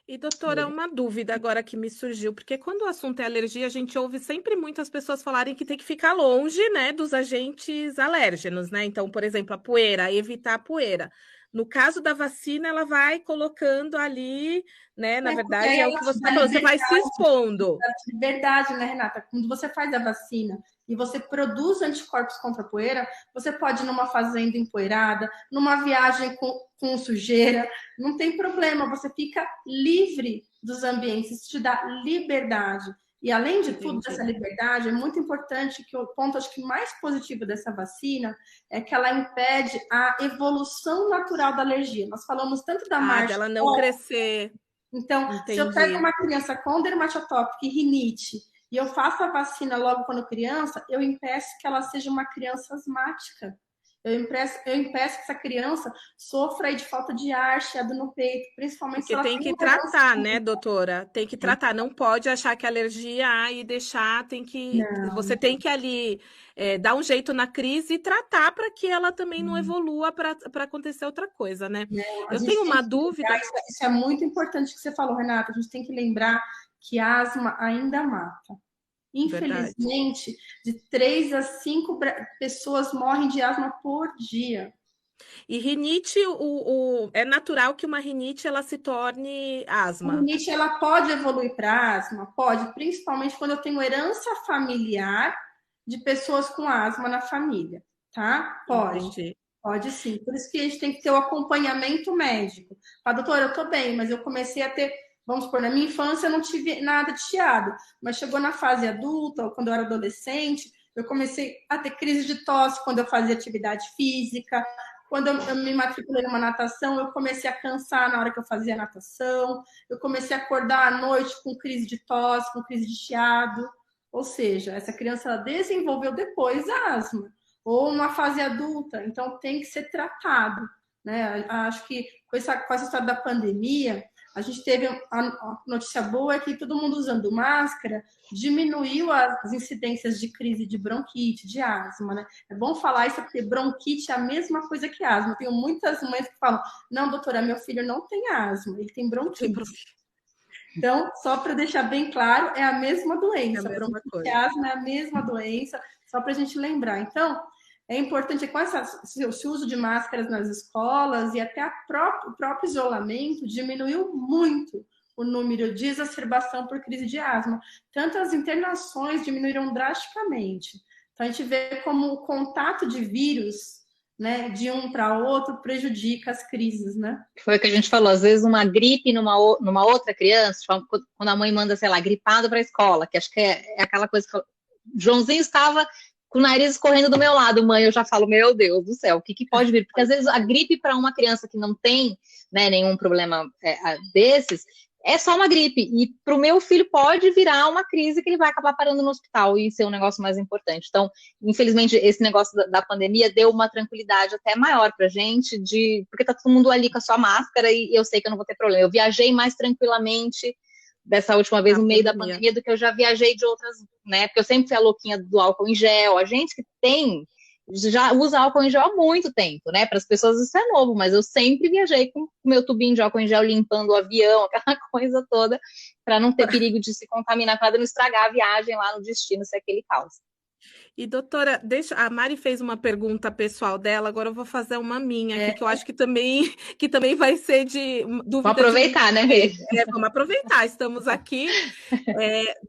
E, doutora, uma dúvida agora que me surgiu, porque quando o assunto é alergia, a gente ouve sempre muitas pessoas falarem que tem que ficar longe, né, dos agentes alérgenos, né? Então, por exemplo, a poeira, evitar a poeira. No caso da vacina, ela vai colocando ali, né? Na verdade, é o que você está falando, você vai se expondo. Liberdade, né, Renata? Quando você faz a vacina e você produz anticorpos contra a poeira, você pode ir numa fazenda empoeirada, numa viagem com sujeira, não tem problema, você fica livre dos ambientes, isso te dá liberdade. E além de tudo, essa liberdade, é muito importante que o ponto, acho que mais positivo dessa vacina é que ela impede a evolução natural da alergia. Nós falamos tanto da marcha... dela não crescer. Então, se eu pego uma criança com dermatite atópica e rinite e eu faço a vacina logo quando criança, eu impeço que ela seja uma criança asmática. Eu impeço que essa criança sofra aí de falta de ar, chiado no peito, principalmente porque se ela tem que tratar, né, doutora? Tem que tratar, não pode achar que é alergia e deixar, tem que... Não. Você tem que ali dar um jeito na crise e tratar para que ela também não evolua para acontecer outra coisa, né? Eu tenho uma dúvida... Isso é muito importante que você falou, Renata, a gente tem que lembrar que a asma ainda mata. Infelizmente, verdade. De 3 a 5 pessoas morrem de asma por dia. E rinite, é natural que uma rinite ela se torne asma. A rinite ela pode evoluir para asma? Pode, principalmente quando eu tenho herança familiar de pessoas com asma na família, tá? Pode. Entendi. Pode sim. Por isso que a gente tem que ter o acompanhamento médico. Fala, doutora, eu tô bem, mas eu comecei a ter... Vamos supor, na minha infância eu não tive nada de chiado, mas chegou na fase adulta, ou quando eu era adolescente, eu comecei a ter crise de tosse quando eu fazia atividade física. Quando eu me matriculei numa natação, eu comecei a cansar na hora que eu fazia natação. Eu comecei a acordar à noite com crise de tosse, com crise de chiado. Ou seja, essa criança ela desenvolveu depois a asma, ou numa fase adulta, então tem que ser tratado, né? Acho que com essa história da pandemia, a gente teve a notícia boa é que todo mundo usando máscara diminuiu as incidências de crise de bronquite, de asma, né? É bom falar isso porque bronquite é a mesma coisa que asma. Eu tenho muitas mães que falam, não, doutora, meu filho não tem asma, ele tem bronquite. Então, só para deixar bem claro, é a mesma doença. É a mesma coisa. Asma é a mesma doença, só para a gente lembrar. Então, é importante com esse uso de máscaras nas escolas e até o próprio isolamento diminuiu muito o número de exacerbação por crise de asma. Tanto as internações diminuíram drasticamente. Então, a gente vê como o contato de vírus, né, de um para outro prejudica as crises, né? Foi o que a gente falou, às vezes uma gripe numa outra criança, quando a mãe manda, sei lá, gripado para a escola, que acho que é aquela coisa que Joãozinho estava com o nariz escorrendo do meu lado, mãe, eu já falo, meu Deus do céu, o que pode vir? Porque às vezes a gripe para uma criança que não tem, né, nenhum problema desses, é só uma gripe. E para o meu filho pode virar uma crise que ele vai acabar parando no hospital e ser um negócio mais importante. Então, infelizmente, esse negócio da pandemia deu uma tranquilidade até maior para a gente, porque tá todo mundo ali com a sua máscara e eu sei que eu não vou ter problema. Eu viajei mais tranquilamente dessa última vez no meio da pandemia do que eu já viajei de outras, né? Porque eu sempre fui a louquinha do álcool em gel. A gente que já usa álcool em gel há muito tempo, né? Para as pessoas isso é novo, mas eu sempre viajei com o meu tubinho de álcool em gel limpando o avião, aquela coisa toda, para não ter perigo de se contaminar, para não estragar a viagem lá no destino, ser aquele caos. E, doutora, a Mari fez uma pergunta pessoal dela, agora eu vou fazer uma minha aqui, que eu acho que também vai ser de dúvida. Vamos aproveitar, né, Rê? Vamos aproveitar, estamos aqui.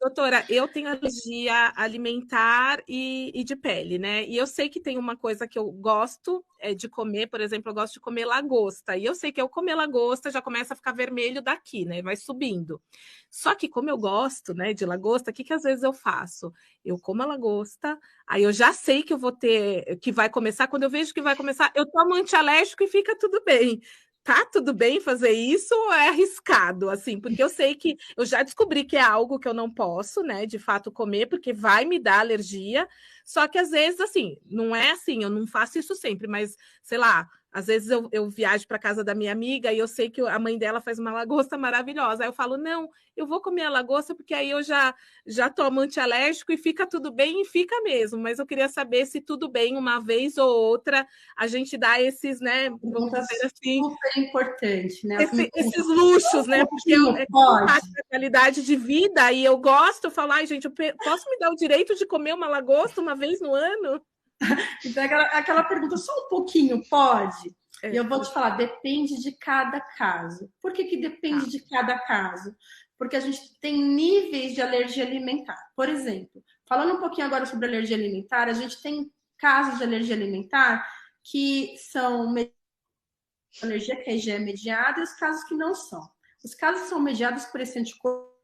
Doutora, eu tenho alergia alimentar e de pele, né? E eu sei que tem uma coisa que eu gosto de comer, por exemplo, eu gosto de comer lagosta. E eu sei que eu comer lagosta já começa a ficar vermelho daqui, né? Vai subindo. Só que como eu gosto, né, de lagosta, o que às vezes eu faço? Eu como a lagosta, aí eu já sei que eu vou ter, que vai começar, quando eu vejo que vai começar, eu tomo antialérgico e fica tudo bem. Tá tudo bem fazer isso ou é arriscado, assim? Porque eu sei que eu já descobri que é algo que eu não posso, né, de fato comer, porque vai me dar alergia. Só que às vezes, assim, não é assim, eu não faço isso sempre, mas sei lá, às vezes eu viajo para casa da minha amiga e eu sei que a mãe dela faz uma lagosta maravilhosa. Aí eu falo, não, eu vou comer a lagosta porque aí eu já tomo antialérgico e fica tudo bem e fica mesmo. Mas eu queria saber se tudo bem, uma vez ou outra, a gente dá esses, né, vamos dizer assim... Super importante, né? Esses luxos, né? Porque é parte da qualidade de vida e eu gosto, eu falo, ai, gente, eu posso me dar o direito de comer uma lagosta uma vez no ano? Então, aquela pergunta, só um pouquinho, pode? E eu vou te falar, depende de cada caso. Por que depende de cada caso? Porque a gente tem níveis de alergia alimentar. Por exemplo, falando um pouquinho agora sobre alergia alimentar, a gente tem casos de alergia alimentar que são alergia que é IgE mediada e os casos que não são. Os casos que são mediados por esse anticorpo.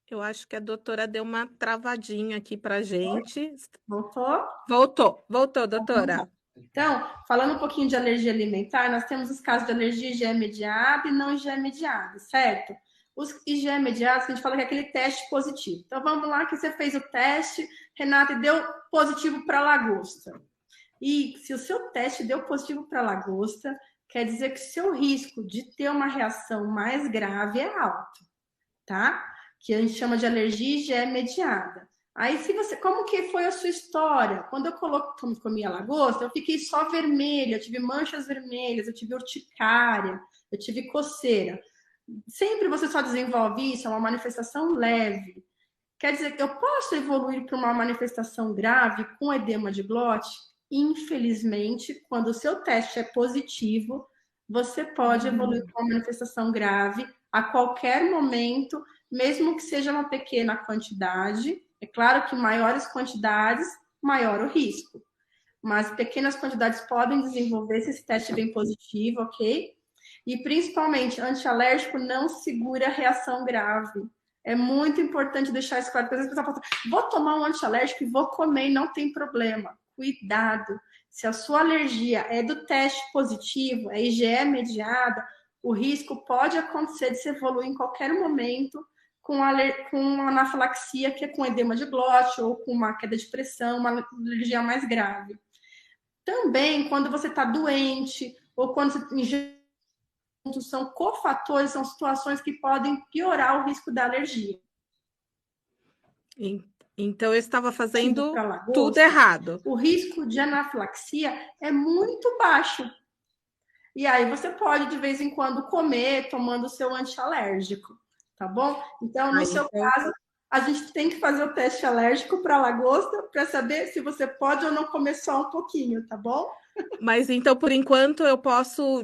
Eu acho que a doutora deu uma travadinha aqui para gente. Voltou? Voltou, doutora. Então, falando um pouquinho de alergia alimentar, nós temos os casos de alergia IgE mediada e não IgE mediada, certo? Os IgE mediados, a gente fala que é aquele teste positivo. Então, vamos lá que você fez o teste, Renata, e deu positivo para lagosta. E se o seu teste deu positivo para lagosta, quer dizer que o seu risco de ter uma reação mais grave é alto, tá? Que a gente chama de alergia IgE mediada. Aí, como que foi a sua história? Quando eu comi a lagosta, eu fiquei só vermelha, eu tive manchas vermelhas, eu tive urticária, eu tive coceira. Sempre você só desenvolve isso, é uma manifestação leve. Quer dizer que eu posso evoluir para uma manifestação grave com edema de glote? Infelizmente, quando o seu teste é positivo, você pode evoluir para uma manifestação grave a qualquer momento, mesmo que seja uma pequena quantidade. É claro que maiores quantidades, maior o risco. Mas pequenas quantidades podem desenvolver se esse teste bem positivo, ok? E principalmente, antialérgico não segura reação grave. É muito importante deixar isso claro, porque às vezes a pessoa fala, vou tomar um antialérgico e vou comer e não tem problema. Cuidado. Se a sua alergia é do teste positivo, é IgE mediada, o risco pode acontecer de se evoluir em qualquer momento com anafilaxia, que é com edema de glote ou com uma queda de pressão, uma alergia mais grave. Também, quando você está doente ou quando você são cofatores, são situações que podem piorar o risco da alergia. Então, eu estava fazendo tudo errado. O risco de anafilaxia é muito baixo. E aí você pode, de vez em quando, comer tomando o seu antialérgico, tá bom? Então, no seu caso, a gente tem que fazer o teste alérgico para lagosta para saber se você pode ou não comer só um pouquinho, tá bom? Mas então, por enquanto, eu posso,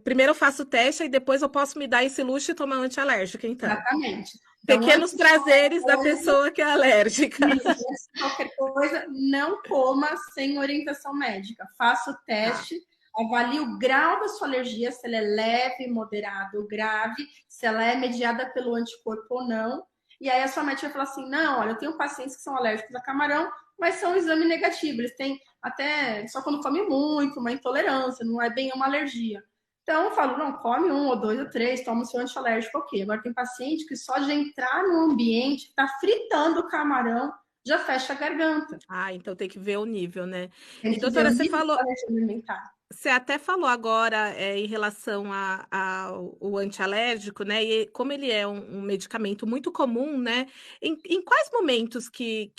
primeiro eu faço o teste e depois eu posso me dar esse luxo e tomar antialérgico, então. Exatamente. Então, Pequenos antes de qualquer prazeres da coisa, pessoa que é alérgica. isso, antes de qualquer coisa, não coma sem orientação médica. Faça o Tá. teste, avalie o grau da sua alergia, se ela é leve, moderada ou grave, se ela é mediada pelo anticorpo ou não. E aí a sua médica vai falar assim, não, olha, eu tenho pacientes que são alérgicos a camarão, mas são um exame negativo. Eles têm até, só quando come muito, uma intolerância, não é bem uma alergia. Então, eu falo, não, come 1 ou 2 ou 3, toma o seu antialérgico, ok. Agora, tem paciente que só de entrar no ambiente, está fritando o camarão, já fecha a garganta. Ah, então tem que ver o nível, né? Tem E, que ver doutora, o você nível falou, da alergia alimentar. você até falou agora em relação ao antialérgico, né? E como ele é um medicamento muito comum, né? Em quais momentos que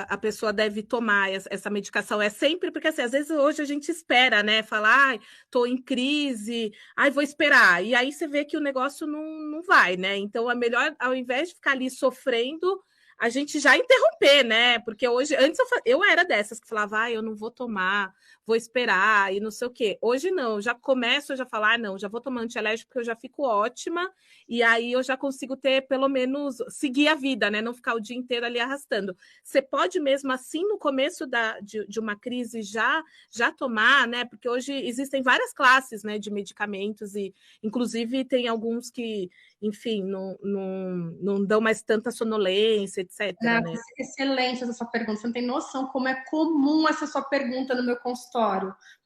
a pessoa deve tomar essa medicação? É sempre, porque assim, às vezes hoje a gente espera, né? Falar, ai, tô em crise, ai, vou esperar. E aí você vê que o negócio não vai, né? Então é melhor, ao invés de ficar ali sofrendo, a gente já interromper, né? Porque hoje, antes eu era dessas que falava, ai, eu não vou tomar, vou esperar e não sei o quê. Hoje não, eu já começo a já falar, ah, não, já vou tomar antialérgico porque eu já fico ótima e aí eu já consigo ter, pelo menos, seguir a vida, né? Não ficar o dia inteiro ali arrastando. Você pode mesmo assim, no começo de uma crise, já tomar, né? Porque hoje existem várias classes, né, de medicamentos e, inclusive, tem alguns que, enfim, não dão mais tanta sonolência, etc, Não, né? excelente essa sua pergunta. Você não tem noção como é comum essa sua pergunta no meu consultório.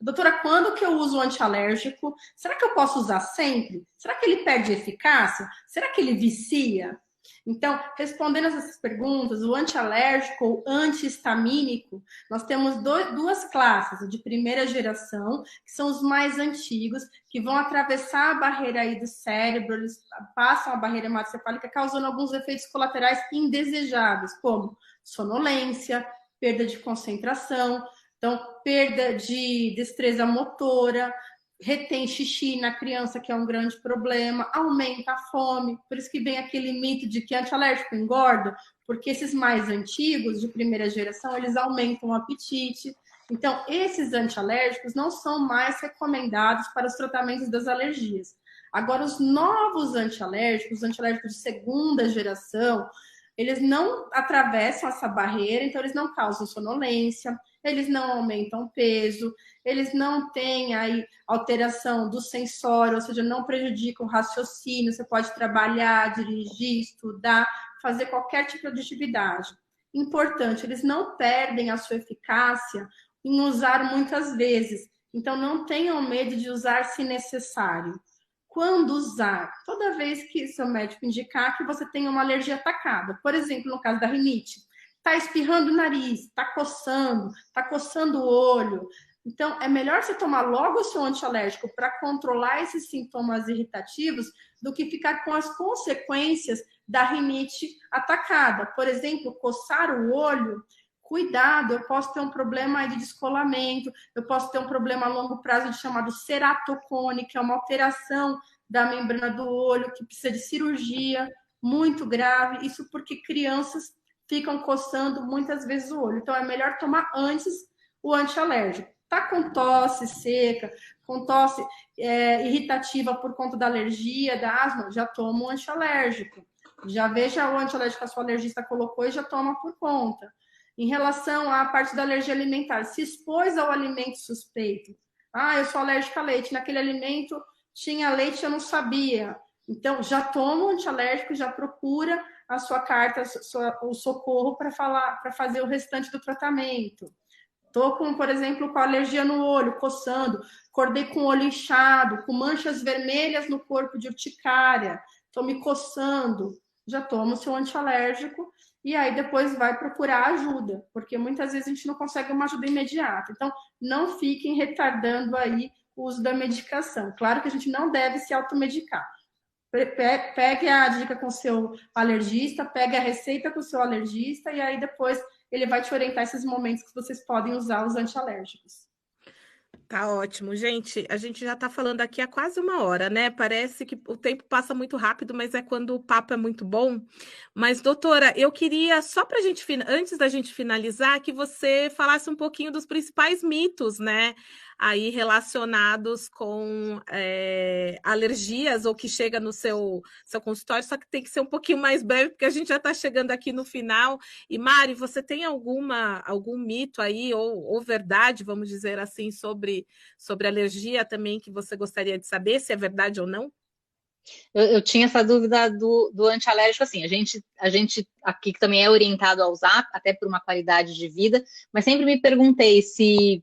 Doutora, quando que eu uso o antialérgico? Será que eu posso usar sempre? Será que ele perde eficácia? Será que ele vicia? Então, respondendo essas perguntas, o antialérgico ou antihistamínico, nós temos duas classes, de primeira geração, que são os mais antigos, que vão atravessar a barreira aí do cérebro, eles passam a barreira hematocefálica, causando alguns efeitos colaterais indesejáveis, como sonolência, perda de concentração, então, perda de destreza motora, retém xixi na criança, que é um grande problema, aumenta a fome, por isso que vem aquele mito de que antialérgico engorda, porque esses mais antigos, de primeira geração, eles aumentam o apetite. Então, esses antialérgicos não são mais recomendados para os tratamentos das alergias. Agora, os novos antialérgicos, os antialérgicos de segunda geração, eles não atravessam essa barreira, então eles não causam sonolência, eles não aumentam peso, eles não têm aí alteração do sensório, ou seja, não prejudicam o raciocínio, você pode trabalhar, dirigir, estudar, fazer qualquer tipo de atividade. Importante, eles não perdem a sua eficácia em usar muitas vezes, então não tenham medo de usar se necessário. Quando usar? Toda vez que seu médico indicar que você tem uma alergia atacada. Por exemplo, no caso da rinite, está espirrando o nariz, está coçando o olho. Então, é melhor você tomar logo o seu antialérgico para controlar esses sintomas irritativos do que ficar com as consequências da rinite atacada. Por exemplo, coçar o olho, cuidado, eu posso ter um problema de descolamento, eu posso ter um problema a longo prazo chamado ceratocone, que é uma alteração da membrana do olho, que precisa de cirurgia, muito grave. Isso porque crianças ficam coçando muitas vezes o olho. Então, é melhor tomar antes o antialérgico. Tá com tosse seca, com tosse irritativa por conta da alergia, da asma, já toma um antialérgico. Já veja o antialérgico que a sua alergista colocou e já toma por conta. Em relação à parte da alergia alimentar, se expôs ao alimento suspeito. Ah, eu sou alérgica a leite, naquele alimento tinha leite, eu não sabia. Então, já toma o antialérgico, já procura a sua carta, o socorro para fazer o restante do tratamento. Tô com, por exemplo, com alergia no olho, coçando, acordei com o olho inchado, com manchas vermelhas no corpo de urticária, tô me coçando, já tomo o seu antialérgico e aí depois vai procurar ajuda, porque muitas vezes a gente não consegue uma ajuda imediata. Então, não fiquem retardando aí o uso da medicação. Claro que a gente não deve se automedicar. Pegue a dica com o seu alergista, pegue a receita com o seu alergista e aí depois ele vai te orientar esses momentos que vocês podem usar os antialérgicos. Tá ótimo, gente. A gente já tá falando aqui há quase uma hora, né? Parece que o tempo passa muito rápido, mas é quando o papo é muito bom. Mas, doutora, eu queria, só pra gente, antes da gente finalizar, que você falasse um pouquinho dos principais mitos, né? aí relacionados com alergias ou que chega no seu consultório, só que tem que ser um pouquinho mais breve, porque a gente já está chegando aqui no final. E Mari, você tem algum mito aí, ou verdade, vamos dizer assim, sobre alergia também que você gostaria de saber, se é verdade ou não? Eu tinha essa dúvida do antialérgico, assim, a gente aqui também é orientado a usar, até por uma qualidade de vida, mas sempre me perguntei se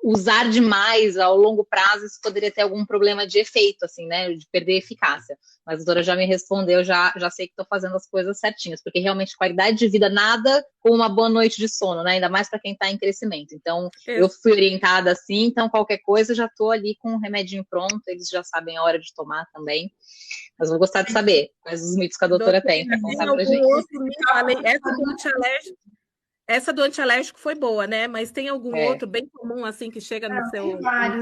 usar demais ao longo prazo, isso poderia ter algum problema de efeito, assim, né, de perder eficácia. Mas a doutora já me respondeu, já sei que estou fazendo as coisas certinhas, porque realmente qualidade de vida nada como uma boa noite de sono, né, ainda mais para quem está em crescimento. Então, eu fui orientada assim, então qualquer coisa já estou ali com o remedinho pronto, eles já sabem a hora de tomar também. Mas vou gostar de saber quais os mitos que a doutora tem para contar para gente. Outro mito, essa do antialérgico? Essa do antialérgico foi boa, né? Mas tem algum outro bem comum, assim, que chega no seu...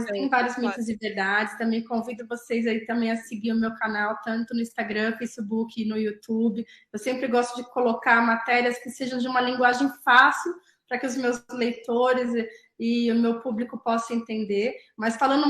Tem vários mitos e verdades. Também convido vocês aí também a seguir o meu canal, tanto no Instagram, Facebook e no YouTube. Eu sempre gosto de colocar matérias que sejam de uma linguagem fácil, para que os meus leitores e o meu público possam entender. Mas falando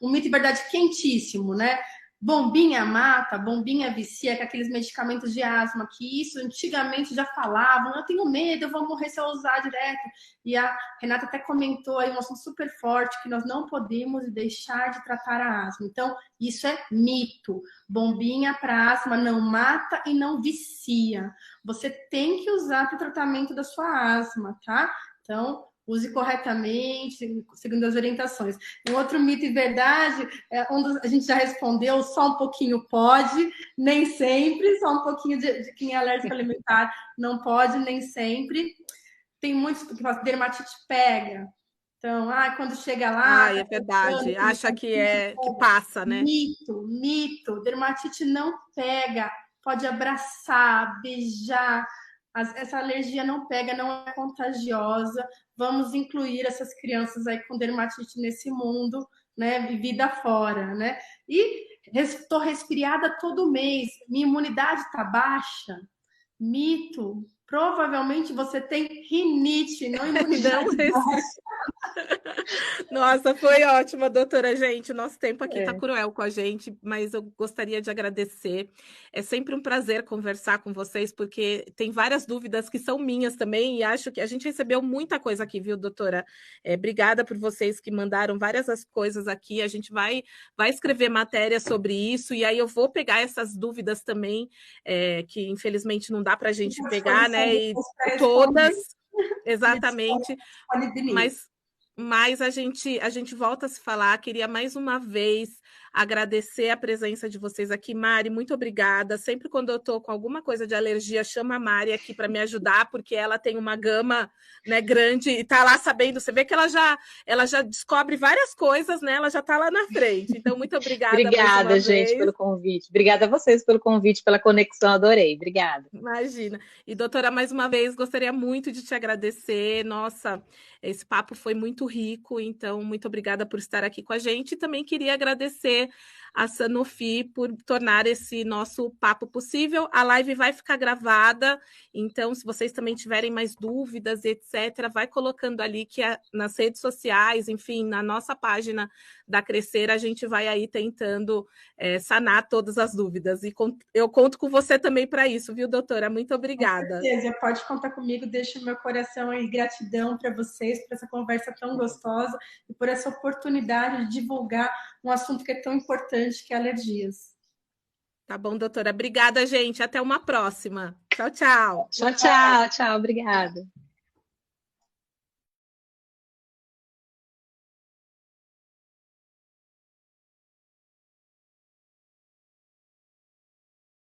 um mito e verdade quentíssimo, né? Bombinha mata, bombinha vicia, com aqueles medicamentos de asma, que isso antigamente já falavam, eu tenho medo, eu vou morrer se eu usar direto. E a Renata até comentou aí um assunto super forte, que nós não podemos deixar de tratar a asma. Então, isso é mito. Bombinha para asma não mata e não vicia. Você tem que usar para o tratamento da sua asma, tá? Então, use corretamente, segundo as orientações. Um outro mito e verdade, onde a gente já respondeu, só um pouquinho pode, nem sempre, só um pouquinho de quem é alérgico alimentar não pode, nem sempre. Tem muitos que falam, dermatite pega. Então, quando chega lá... é verdade, acha que passa, né? Mito. Dermatite não pega, pode abraçar, beijar. Essa alergia não pega, não é contagiosa. Vamos incluir essas crianças aí com dermatite nesse mundo, né? Vida fora, né? E estou resfriada todo mês, minha imunidade está baixa. Mito. Provavelmente você tem rinite, não imunidade baixa. Nossa, foi ótima, doutora. Gente, o nosso tempo aqui está cruel com a gente, mas eu gostaria de agradecer. É sempre um prazer conversar com vocês, porque tem várias dúvidas que são minhas também, e acho que a gente recebeu muita coisa aqui, viu, doutora? Obrigada por vocês que mandaram várias coisas aqui. A gente vai escrever matéria sobre isso, e aí eu vou pegar essas dúvidas também, que infelizmente não dá para a gente pegar, né? E todas, exatamente, mas a gente volta a se falar. Queria mais uma vez agradecer a presença de vocês aqui. Mari, muito obrigada. Sempre quando eu estou com alguma coisa de alergia, chama a Mari aqui para me ajudar, porque ela tem uma gama, né, grande e está lá sabendo. Você vê que ela já descobre várias coisas, né? Ela já está lá na frente. Então, muito obrigada. Obrigada, gente, pelo convite. Obrigada a vocês pelo convite, pela conexão. Adorei. Obrigada. Imagina. E, doutora, mais uma vez, gostaria muito de te agradecer. Nossa, esse papo foi muito rico, então muito obrigada por estar aqui com a gente. E também queria agradecer a Sanofi por tornar esse nosso papo possível. A live vai ficar gravada, então se vocês também tiverem mais dúvidas, etc., vai colocando ali que nas redes sociais, enfim, na nossa página da Crescer, a gente vai aí tentando sanar todas as dúvidas. E eu conto com você também para isso, viu, doutora? Muito obrigada. Com certeza, pode contar comigo, deixo meu coração aí, gratidão para vocês, por essa conversa tão gostosa e por essa oportunidade de divulgar um assunto que é tão importante, que é alergias. Tá bom, doutora. Obrigada, gente. Até uma próxima. Tchau, tchau. Tchau, tchau. Tchau, obrigada.